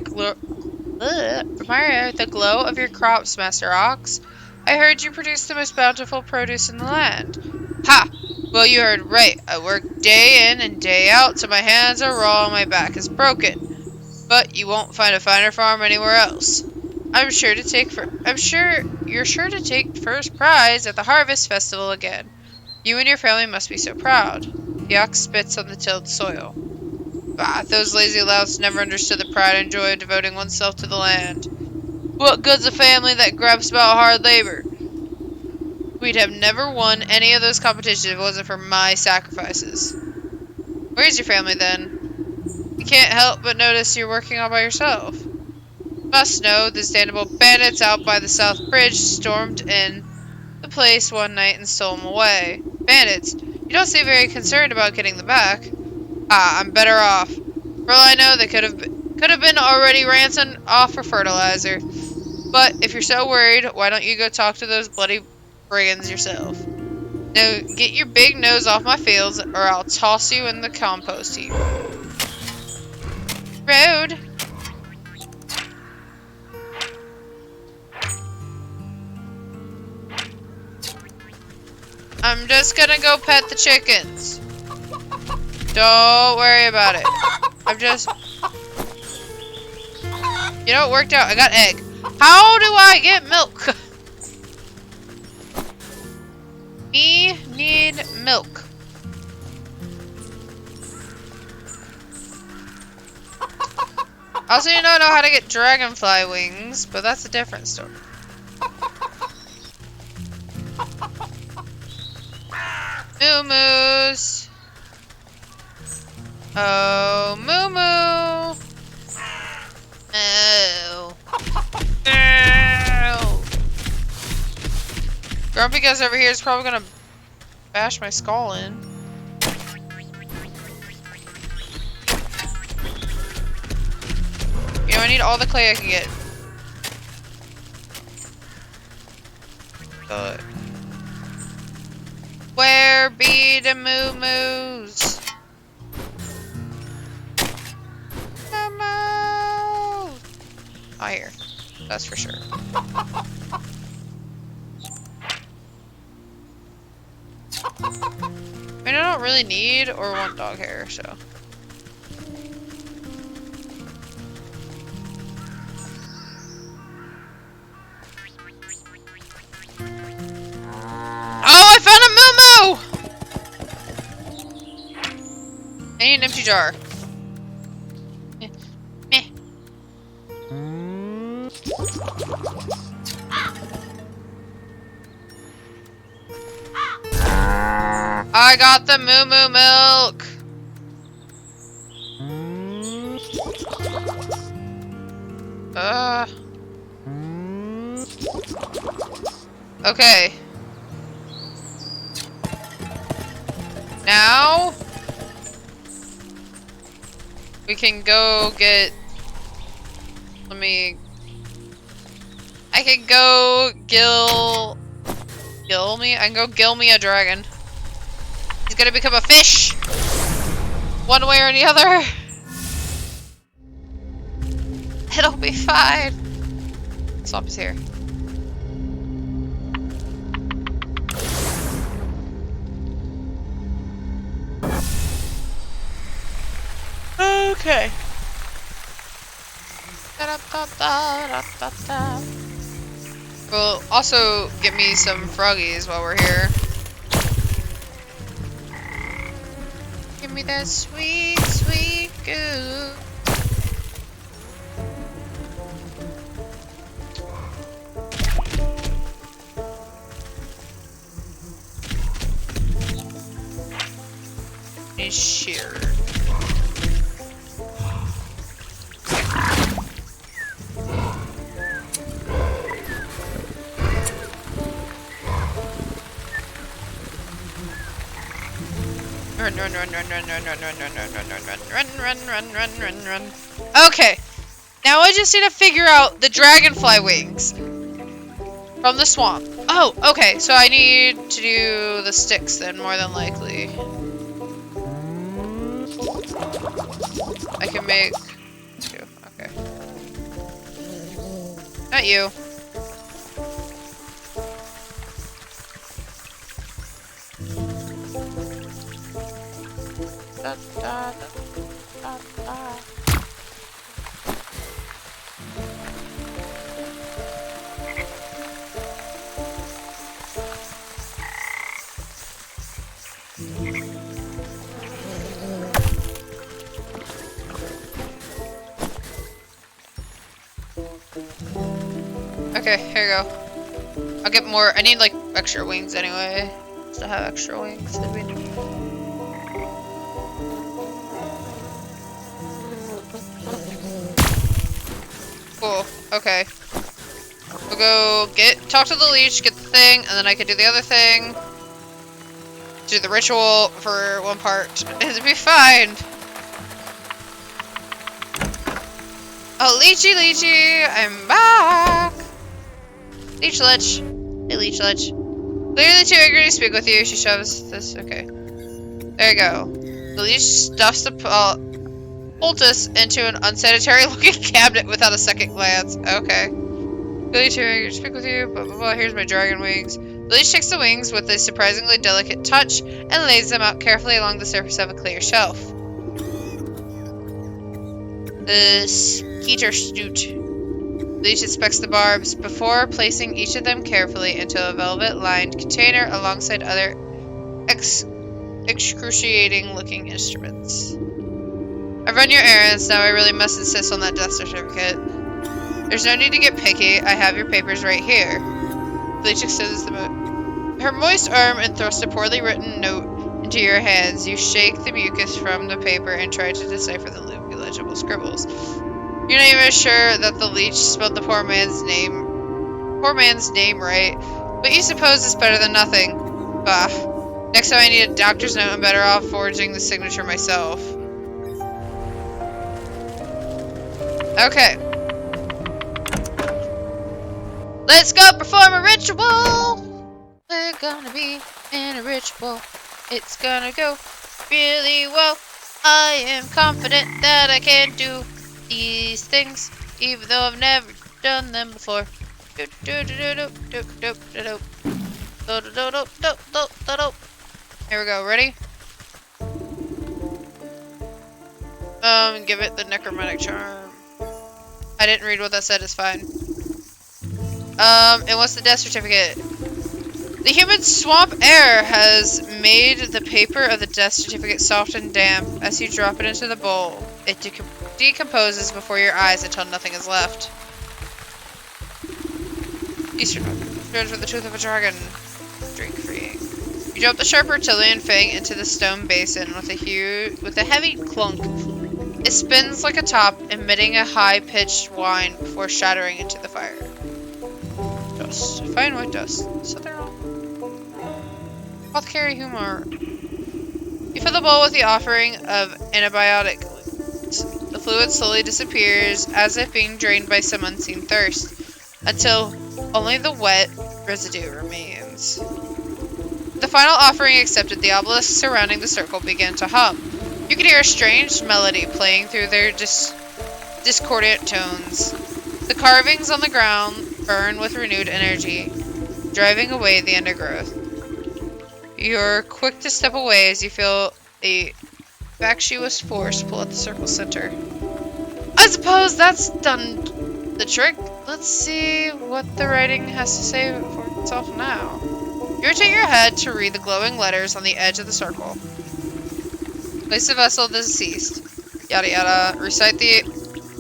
glow of your crops, Master Ox. I heard you produce the most bountiful produce in the land. Ha! Well, you heard right. I work day in and day out till my hands are raw and my back is broken. But you won't find a finer farm anywhere else. I'm sure you're sure to take first prize at the harvest festival again. You and your family must be so proud. The ox spits on the tilled soil. Bah, those lazy louts never understood the pride and joy of devoting oneself to the land. What good's a family that gripes about hard labor? We'd have never won any of those competitions if it wasn't for my sacrifices. Where's your family then? You can't help but notice you're working all by yourself. Must know the damnable bandits out by the South Bridge stormed in the place one night and stole them away. Bandits? You don't seem very concerned about getting them back. Ah, I'm better off. For all I know, they could have been already ransomed off for fertilizer. But if you're so worried, why don't you go talk to those bloody brigands yourself? Now, get your big nose off my fields, or I'll toss you in the compost heap. Road. I'm just gonna go pet the chickens. Don't worry about it. You know, it worked out. I got egg. How do I get milk? Me need milk. I also don't know how to get dragonfly wings, but that's a different story. Moo-moos. Oh, moo-moo. Oh. Ow. Grumpy Guy's over here is probably gonna bash my skull in. You know, I need all the clay I can get. Where be the moo-moos? Moo-moo! Oh, here. That's for sure. I mean, I don't really need or want dog hair, so. Oh, I found a moo-moo! I need an empty jar. Meh. Meh. I got the moo-moo milk! Okay. Now we can go get. I can go gill me. I can go gill me a dragon. He's gonna become a fish, one way or the other. It'll be fine. Swamp is here. Okay. We'll also get me some froggies while we're here. Give me that sweet, sweet goo. Sheer. Run. Okay. Now I just need to figure out the dragonfly wings from the swamp. Oh, okay. So I need to do the sticks then, more than likely. I can make two. Okay. Not you. Da, da, da, da. Okay, here you go. I'll get more. I need like extra wings anyway. Just to have extra wings. Cool. Okay. We'll go talk to the leech, get the thing, and then I can do the other thing. Do the ritual for one part. It'll be fine. Oh, Leechy, I'm back. Leech Lich. Hey, Leech Lich. Clearly too angry to speak with you. She shoves this. Okay. There you go. The leech stuffs the poultice into an unsanitary looking cabinet without a second glance. Okay. Clearly too angry to speak with you. Blah, blah, blah. Here's my dragon wings. The leech takes the wings with a surprisingly delicate touch and lays them out carefully along the surface of a clear shelf. The skeeter snoot. The leech inspects the barbs before placing each of them carefully into a velvet-lined container alongside other excruciating-looking instruments. I've run your errands, now I really must insist on that death certificate. There's no need to get picky, I have your papers right here. The leech extends her moist arm and thrusts a poorly written note into your hands. You shake the mucus from the paper and try to decipher the illegible scribbles. You're not even sure that the leech spelled the poor man's name right, but you suppose it's better than nothing. Bah. Next time I need a doctor's note, I'm better off forging the signature myself. Okay. Let's go perform a ritual! We're gonna be in a ritual. It's gonna go really well. I am confident that I can do these things, even though I've never done them before. Here we go. Ready? Give it the necromantic charm. I didn't read what that said. It's fine. And what's the death certificate? The humid swamp air has made the paper of the death certificate soft and damp. As you drop it into the bowl, it decomposes before your eyes until nothing is left. Eastern turns with the tooth of a dragon. Drink freeing. You drop the sharp Reptilian fang into the stone basin with a heavy clunk. It spins like a top, emitting a high-pitched whine before shattering into the fire. Dust. Fine white dust. So they're all apothecary humor. You fill the bowl with the offering of antibiotic. The fluid slowly disappears, as if being drained by some unseen thirst, until only the wet residue remains. The final offering accepted, the obelisks surrounding the circle began to hum. You could hear a strange melody playing through their discordant tones. The carvings on the ground burn with renewed energy, driving away the undergrowth. You're quick to step away as you feel a vacuous force pull at the circle center. I suppose that's done the trick. Let's see what the writing has to say for itself now. You rotate your head to read the glowing letters on the edge of the circle. Place the vessel of the deceased. Yada yada. Recite the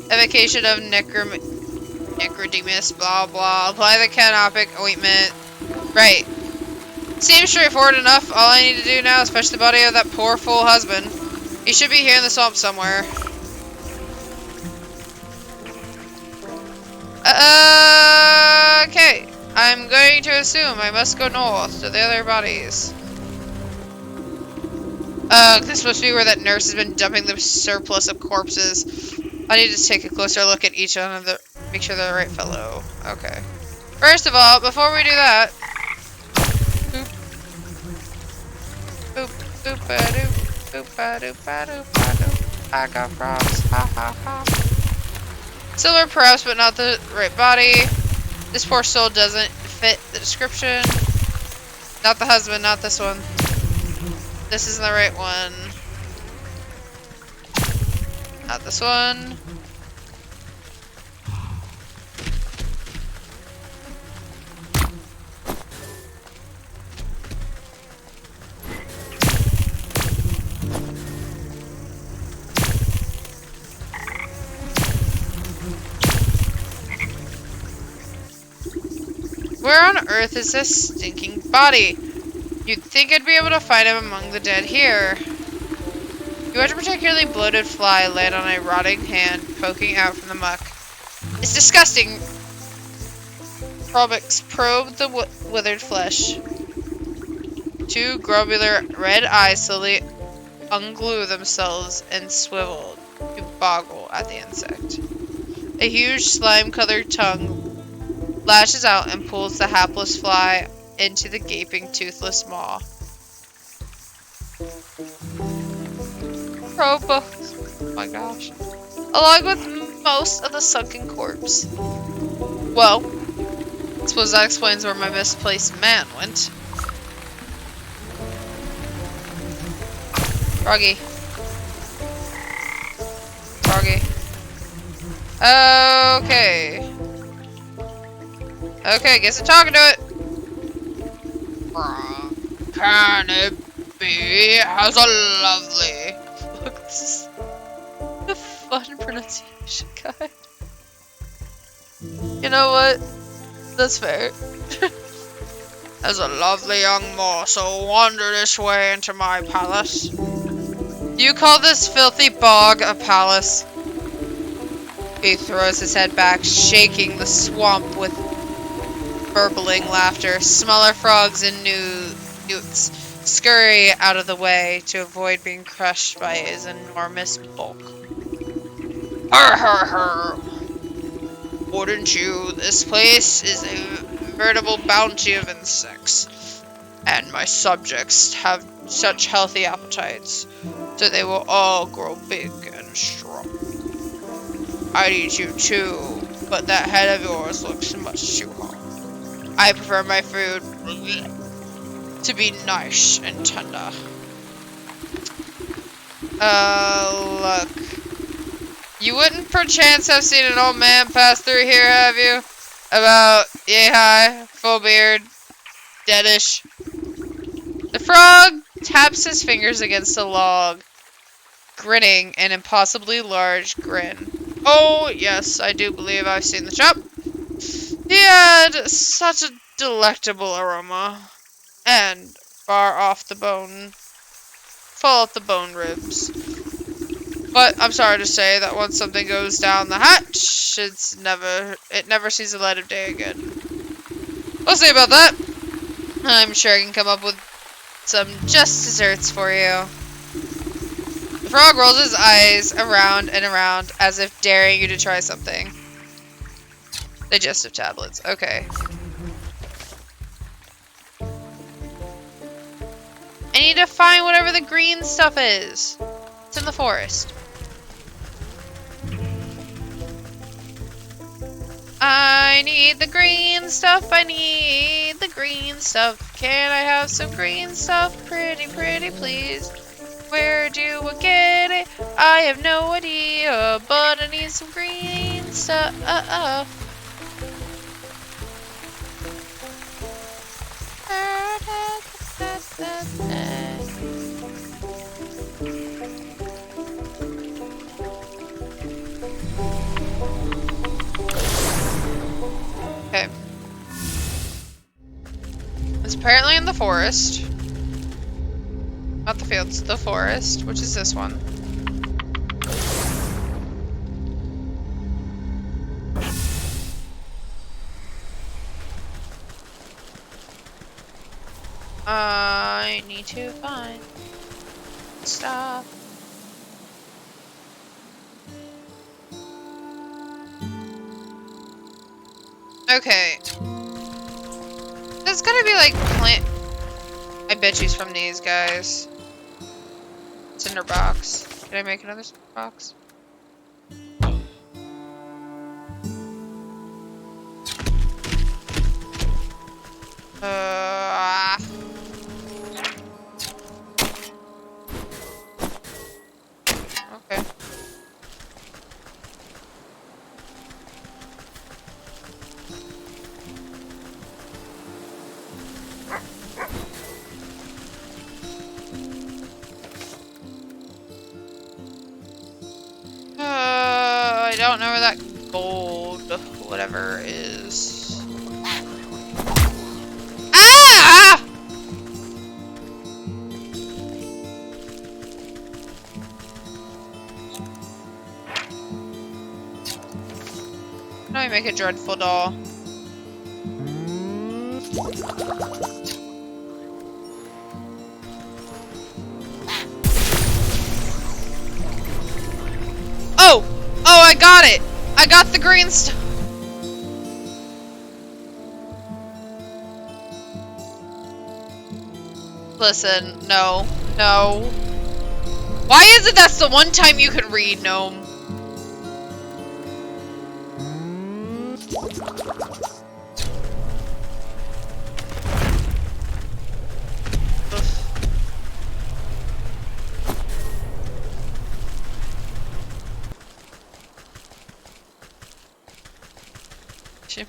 evocation of necrodemus. Blah blah. Apply the canopic ointment. Right. Seems straightforward enough. All I need to do now is fetch the body of that poor fool husband. He should be here in the swamp somewhere. Okay. I'm going to assume I must go north to the other bodies. This must be where that nurse has been dumping the surplus of corpses. I need to take a closer look at each one of the... Make sure they're the right fellow. Okay. First of all, before we do that... Boop. Boop. Boop-a-doop. Boop-a-doop-a-doop-a-doop. I got props. Ha ha ha. Silver perhaps, but not the right body. This poor soul doesn't fit the description. Not the husband, not this one. This isn't the right one. Not this one. Where on earth is this stinking body? You'd think I'd be able to find him among the dead here. You watch a particularly bloated fly land on a rotting hand poking out from the muck. It's disgusting. Probix probed the withered flesh. Two globular red eyes slowly unglue themselves and swivel to boggle at the insect. A huge slime-colored tongue lashes out and pulls the hapless fly into the gaping, toothless maw. Oh my gosh. Along with most of the sunken corpse. Well, I suppose that explains where my misplaced man went. Froggy. Froggy. Okay. Okay, guess I'm talking to it. Can it be as a lovely... Look, this is a fun pronunciation guide. You know what? That's fair. As a lovely young morsel wander this way into my palace. You call this filthy bog a palace? He throws his head back, shaking the swamp with burbling laughter. Smaller frogs and newts scurry out of the way to avoid being crushed by his enormous bulk. Har har har! Wouldn't you? This place is a veritable bounty of insects. And my subjects have such healthy appetites, so they will all grow big and strong. I'd eat you too, but that head of yours looks much too hard. I prefer my food to be nice and tender. Look. You wouldn't perchance have seen an old man pass through here, have you? About yay high, full beard, deadish. The frog taps his fingers against a log, grinning an impossibly large grin. Oh, yes, I do believe I've seen the chap. He had such a delectable aroma. And far off the bone, full of the bone ribs. But I'm sorry to say that once something goes down the hatch, it never sees the light of day again. We'll see about that. I'm sure I can come up with some just desserts for you. The frog rolls his eyes around and around as if daring you to try something. Digestive tablets. Okay. I need to find whatever the green stuff is. It's in the forest. I need the green stuff. I need the green stuff. Can I have some green stuff? Pretty, pretty, please. Where do I get it? I have no idea, but I need some green stuff. Okay. It's apparently in the forest. Not the fields, the forest, which is this one. I need to find stuff. Okay. There's gotta be like plant. I bet she's from these guys. Cinder box. Can I make another cinder box? Okay. I don't know where that gold whatever is. Ah! How do I make a dreadful doll? Oh! Oh, I got it! I got the green stuff! Listen, no. No. Why is it that's the one time you can read, Gnome?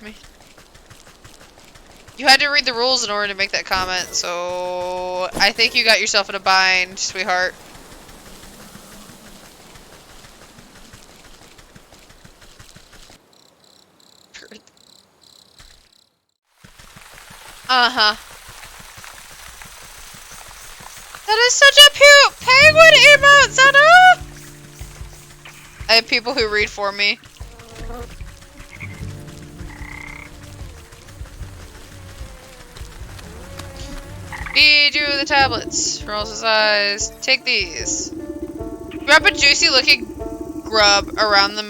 Me. You had to read the rules in order to make that comment, so I think you got yourself in a bind, sweetheart. Uh-huh. That is such a cute penguin emote, Sana! I have people who read for me. Feed you the tablets. Rolls his eyes. Take these. Wrap a juicy looking grub around the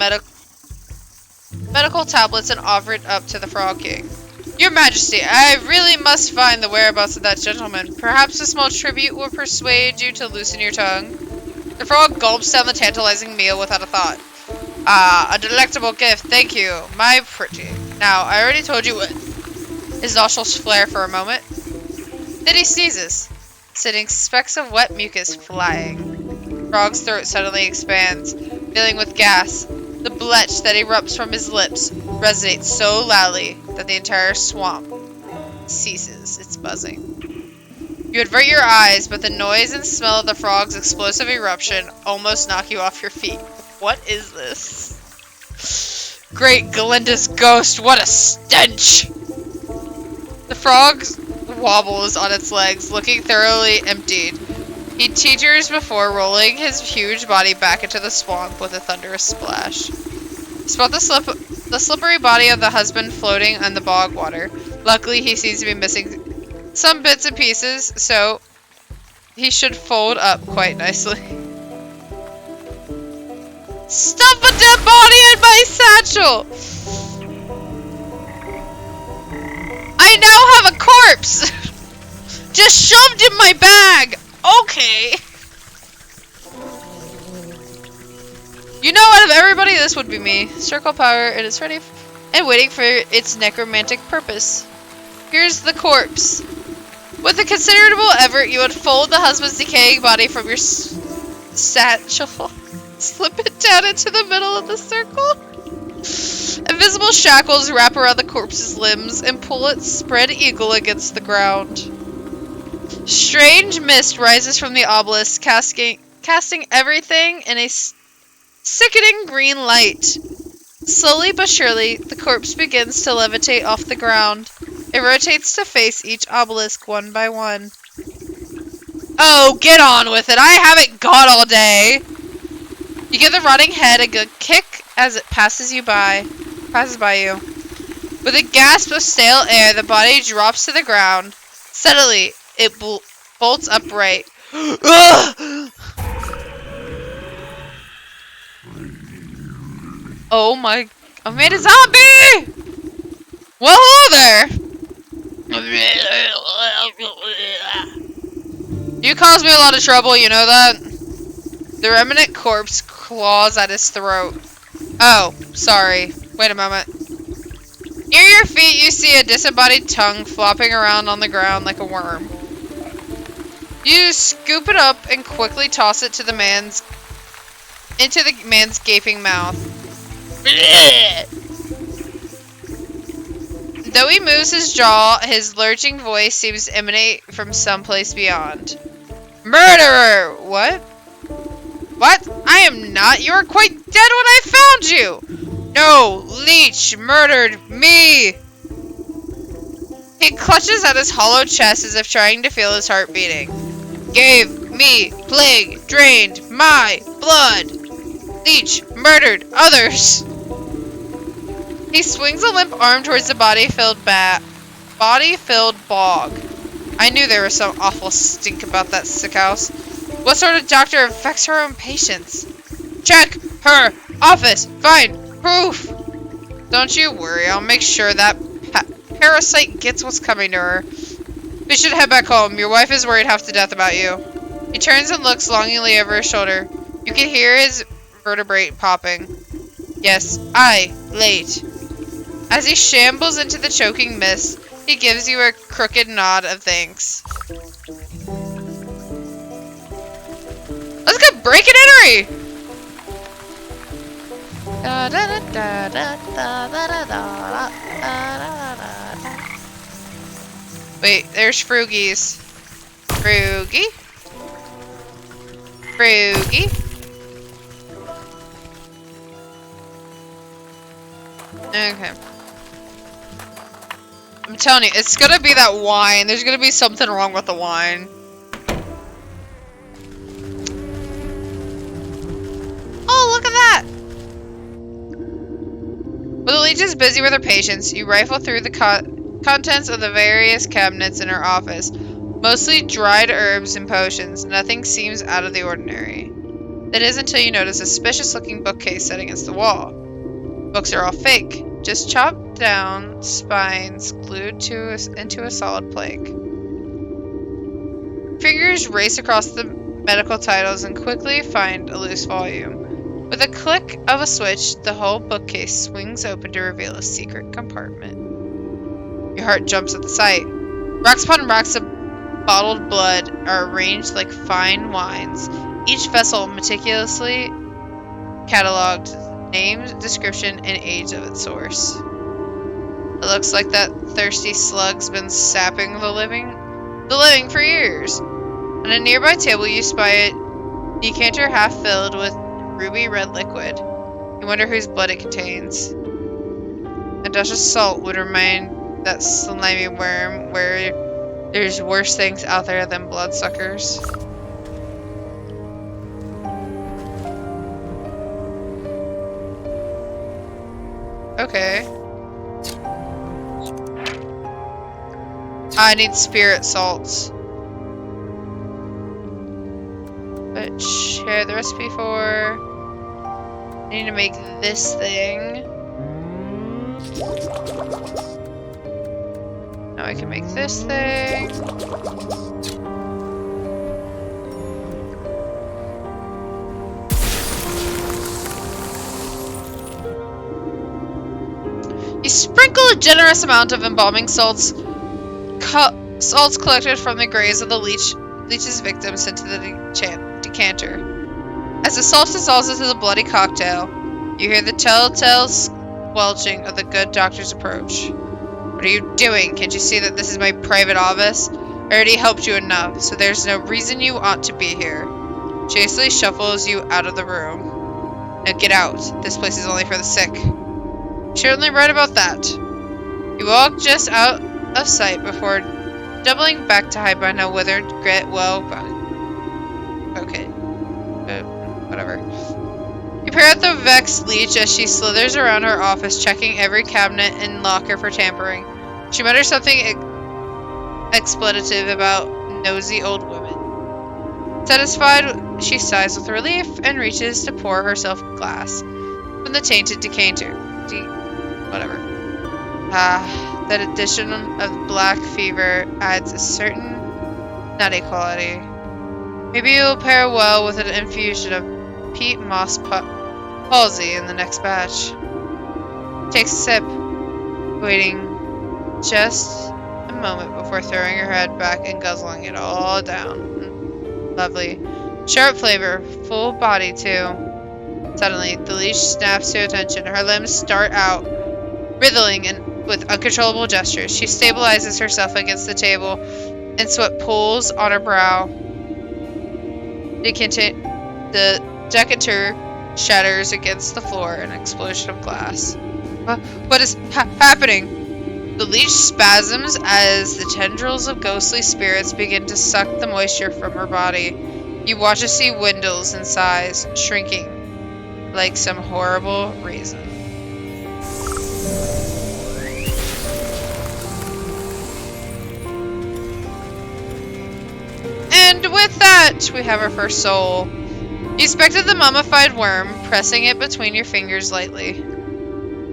medical tablets and offer it up to the Frog King. Your Majesty, I really must find the whereabouts of that gentleman. Perhaps a small tribute will persuade you to loosen your tongue. The frog gulps down the tantalizing meal without a thought. Ah, a delectable gift, thank you, my pretty. Now, I already told you what. His nostrils flare for a moment. Then he sneezes, sending specks of wet mucus flying. Frog's throat suddenly expands, filling with gas. The bletch that erupts from his lips resonates so loudly that the entire swamp ceases its buzzing. You avert your eyes, but the noise and smell of the frog's explosive eruption almost knock you off your feet. What is this? Great Glinda's ghost, what a stench! The frog wobbles on its legs, looking thoroughly emptied. He teeters before rolling his huge body back into the swamp with a thunderous splash. You spot the slippery body of the husband floating on the bog water. Luckily, he seems to be missing some bits and pieces, so he should fold up quite nicely. Stuff a dead body in my satchel! I now have a corpse! Just shoved in my bag! Okay. You know, out of everybody, this would be me. Circle power, it is ready and waiting for its necromantic purpose. Here's the corpse. With a considerable effort, you would fold the husband's decaying body from your satchel. Slip it down into the middle of the circle. Invisible shackles wrap around the corpse's limbs and pull its spread eagle against the ground. Strange mist rises from the obelisk, casting everything in a sickening green light. Slowly but surely, the corpse begins to levitate off the ground. It rotates to face each obelisk one by one. Oh, get on with it! I haven't got all day! You give the rotting head a good kick as it passes by you. With a gasp of stale air, the body drops to the ground. Suddenly, it bolts upright. Oh my... I made a zombie! Well, hello there! You caused me a lot of trouble, you know that? The remnant corpse claws at his throat. Oh, sorry. Wait a moment. Near your feet, you see a disembodied tongue flopping around on the ground like a worm. You scoop it up and quickly toss it to the man's gaping mouth. Though he moves his jaw, his lurching voice seems to emanate from someplace beyond. Murderer! What? What? I am not. You were quite dead when I found you! No! Leech murdered me! He clutches at his hollow chest as if trying to feel his heart beating. Gave me plague, drained my blood! Leech murdered others! He swings a limp arm towards the body-filled bog. I knew there was some awful stink about that sick house. What sort of doctor infects her own patients? Check her office. Find proof. Don't you worry. I'll make sure that parasite gets what's coming to her. We should head back home. Your wife is worried half to death about you. He turns and looks longingly over his shoulder. You can hear his vertebrae popping. Yes, late. As he shambles into the choking mist, he gives you a crooked nod of thanks. Let's go break and entry! Wait, there's Froogies. Froogie. Froogie. Okay. I'm telling you, it's gonna be that wine. There's gonna be something wrong with the wine. Oh, look at that! With the leeches busy with her patients, you rifle through the contents of the various cabinets in her office. Mostly dried herbs and potions. Nothing seems out of the ordinary. That is until you notice a suspicious-looking bookcase set against the wall. Books are all fake. Just chopped down spines glued into a solid plank. Fingers race across the medical titles and quickly find a loose volume. With a click of a switch, the whole bookcase swings open to reveal a secret compartment. Your heart jumps at the sight. Racks upon racks of bottled blood are arranged like fine wines, each vessel meticulously cataloged, name, description, and age of its source. It looks like that thirsty slug's been sapping the living for years. On a nearby table, you spy a decanter half filled with ruby red liquid. You wonder whose blood it contains. A dash of salt would remind that slimy worm where there's worse things out there than bloodsuckers. Okay. I need spirit salts. But share the recipe for. I need to make this thing. Now I can make this thing. You sprinkle a generous amount of embalming salts collected from the graves of the leech's victims into the decanter. As the salt dissolves into the bloody cocktail, you hear the telltale squelching of the good doctor's approach. What are you doing? Can't you see that this is my private office? I already helped you enough, so there's no reason you ought to be here. She hastily shuffles you out of the room. Now get out. This place is only for the sick. Certainly right about that. You walk just out of sight before doubling back to hide behind a withered grit. Well, okay. Whatever. You peer at the vexed leech as she slithers around her office, checking every cabinet and locker for tampering. She mutters something expletive about nosy old women. Satisfied, she sighs with relief and reaches to pour herself a glass from the tainted decanter. Whatever. That addition of black fever adds a certain nutty quality. Maybe you'll pair well with an infusion of peat moss palsy in the next batch. Takes a sip, waiting just a moment before throwing her head back and guzzling it all down. Lovely. Sharp flavor, full body too. Suddenly, the leech snaps to attention. Her limbs start out, writhing and with uncontrollable gestures. She stabilizes herself against the table, and sweat pools on her brow. The decanter shatters against the floor, an explosion of glass. What is happening? The leech spasms as the tendrils of ghostly spirits begin to suck the moisture from her body. You watch as she dwindles in size, shrinking like some horrible raisin. And with that, we have our first soul. You inspected the mummified worm, pressing it between your fingers lightly.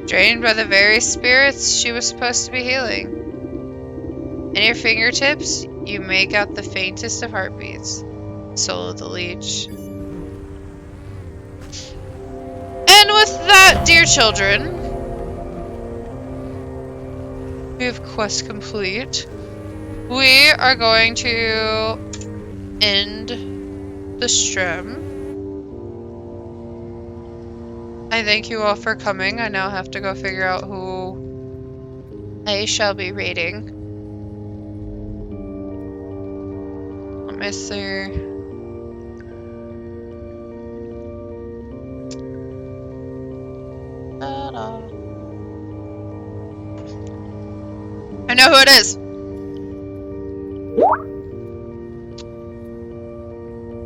Drained by the very spirits she was supposed to be healing. In your fingertips, you make out the faintest of heartbeats. Soul of the leech. And with that, dear children, we have quest complete. We are going to end the stream. I thank you all for coming. I now have to go figure out who I shall be rating. Let me see. I know who it is.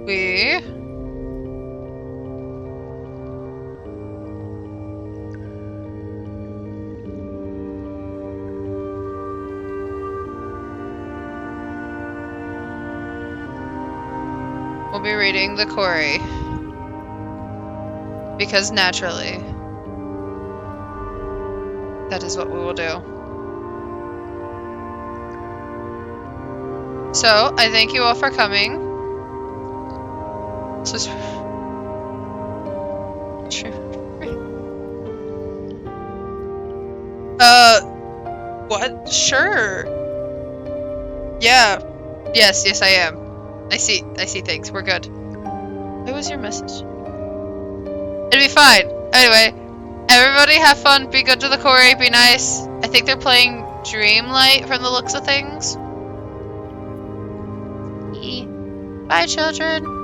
We will be reading the Quarry. Because naturally. That is what we will do. So, I thank you all for coming. This was what? Sure. Yeah. Yes, yes, I am. I see things. We're good. What was your message? It'll be fine. Anyway, everybody have fun. Be good to the quarry. Be nice. I think they're playing Dreamlight from the looks of things. Bye, children.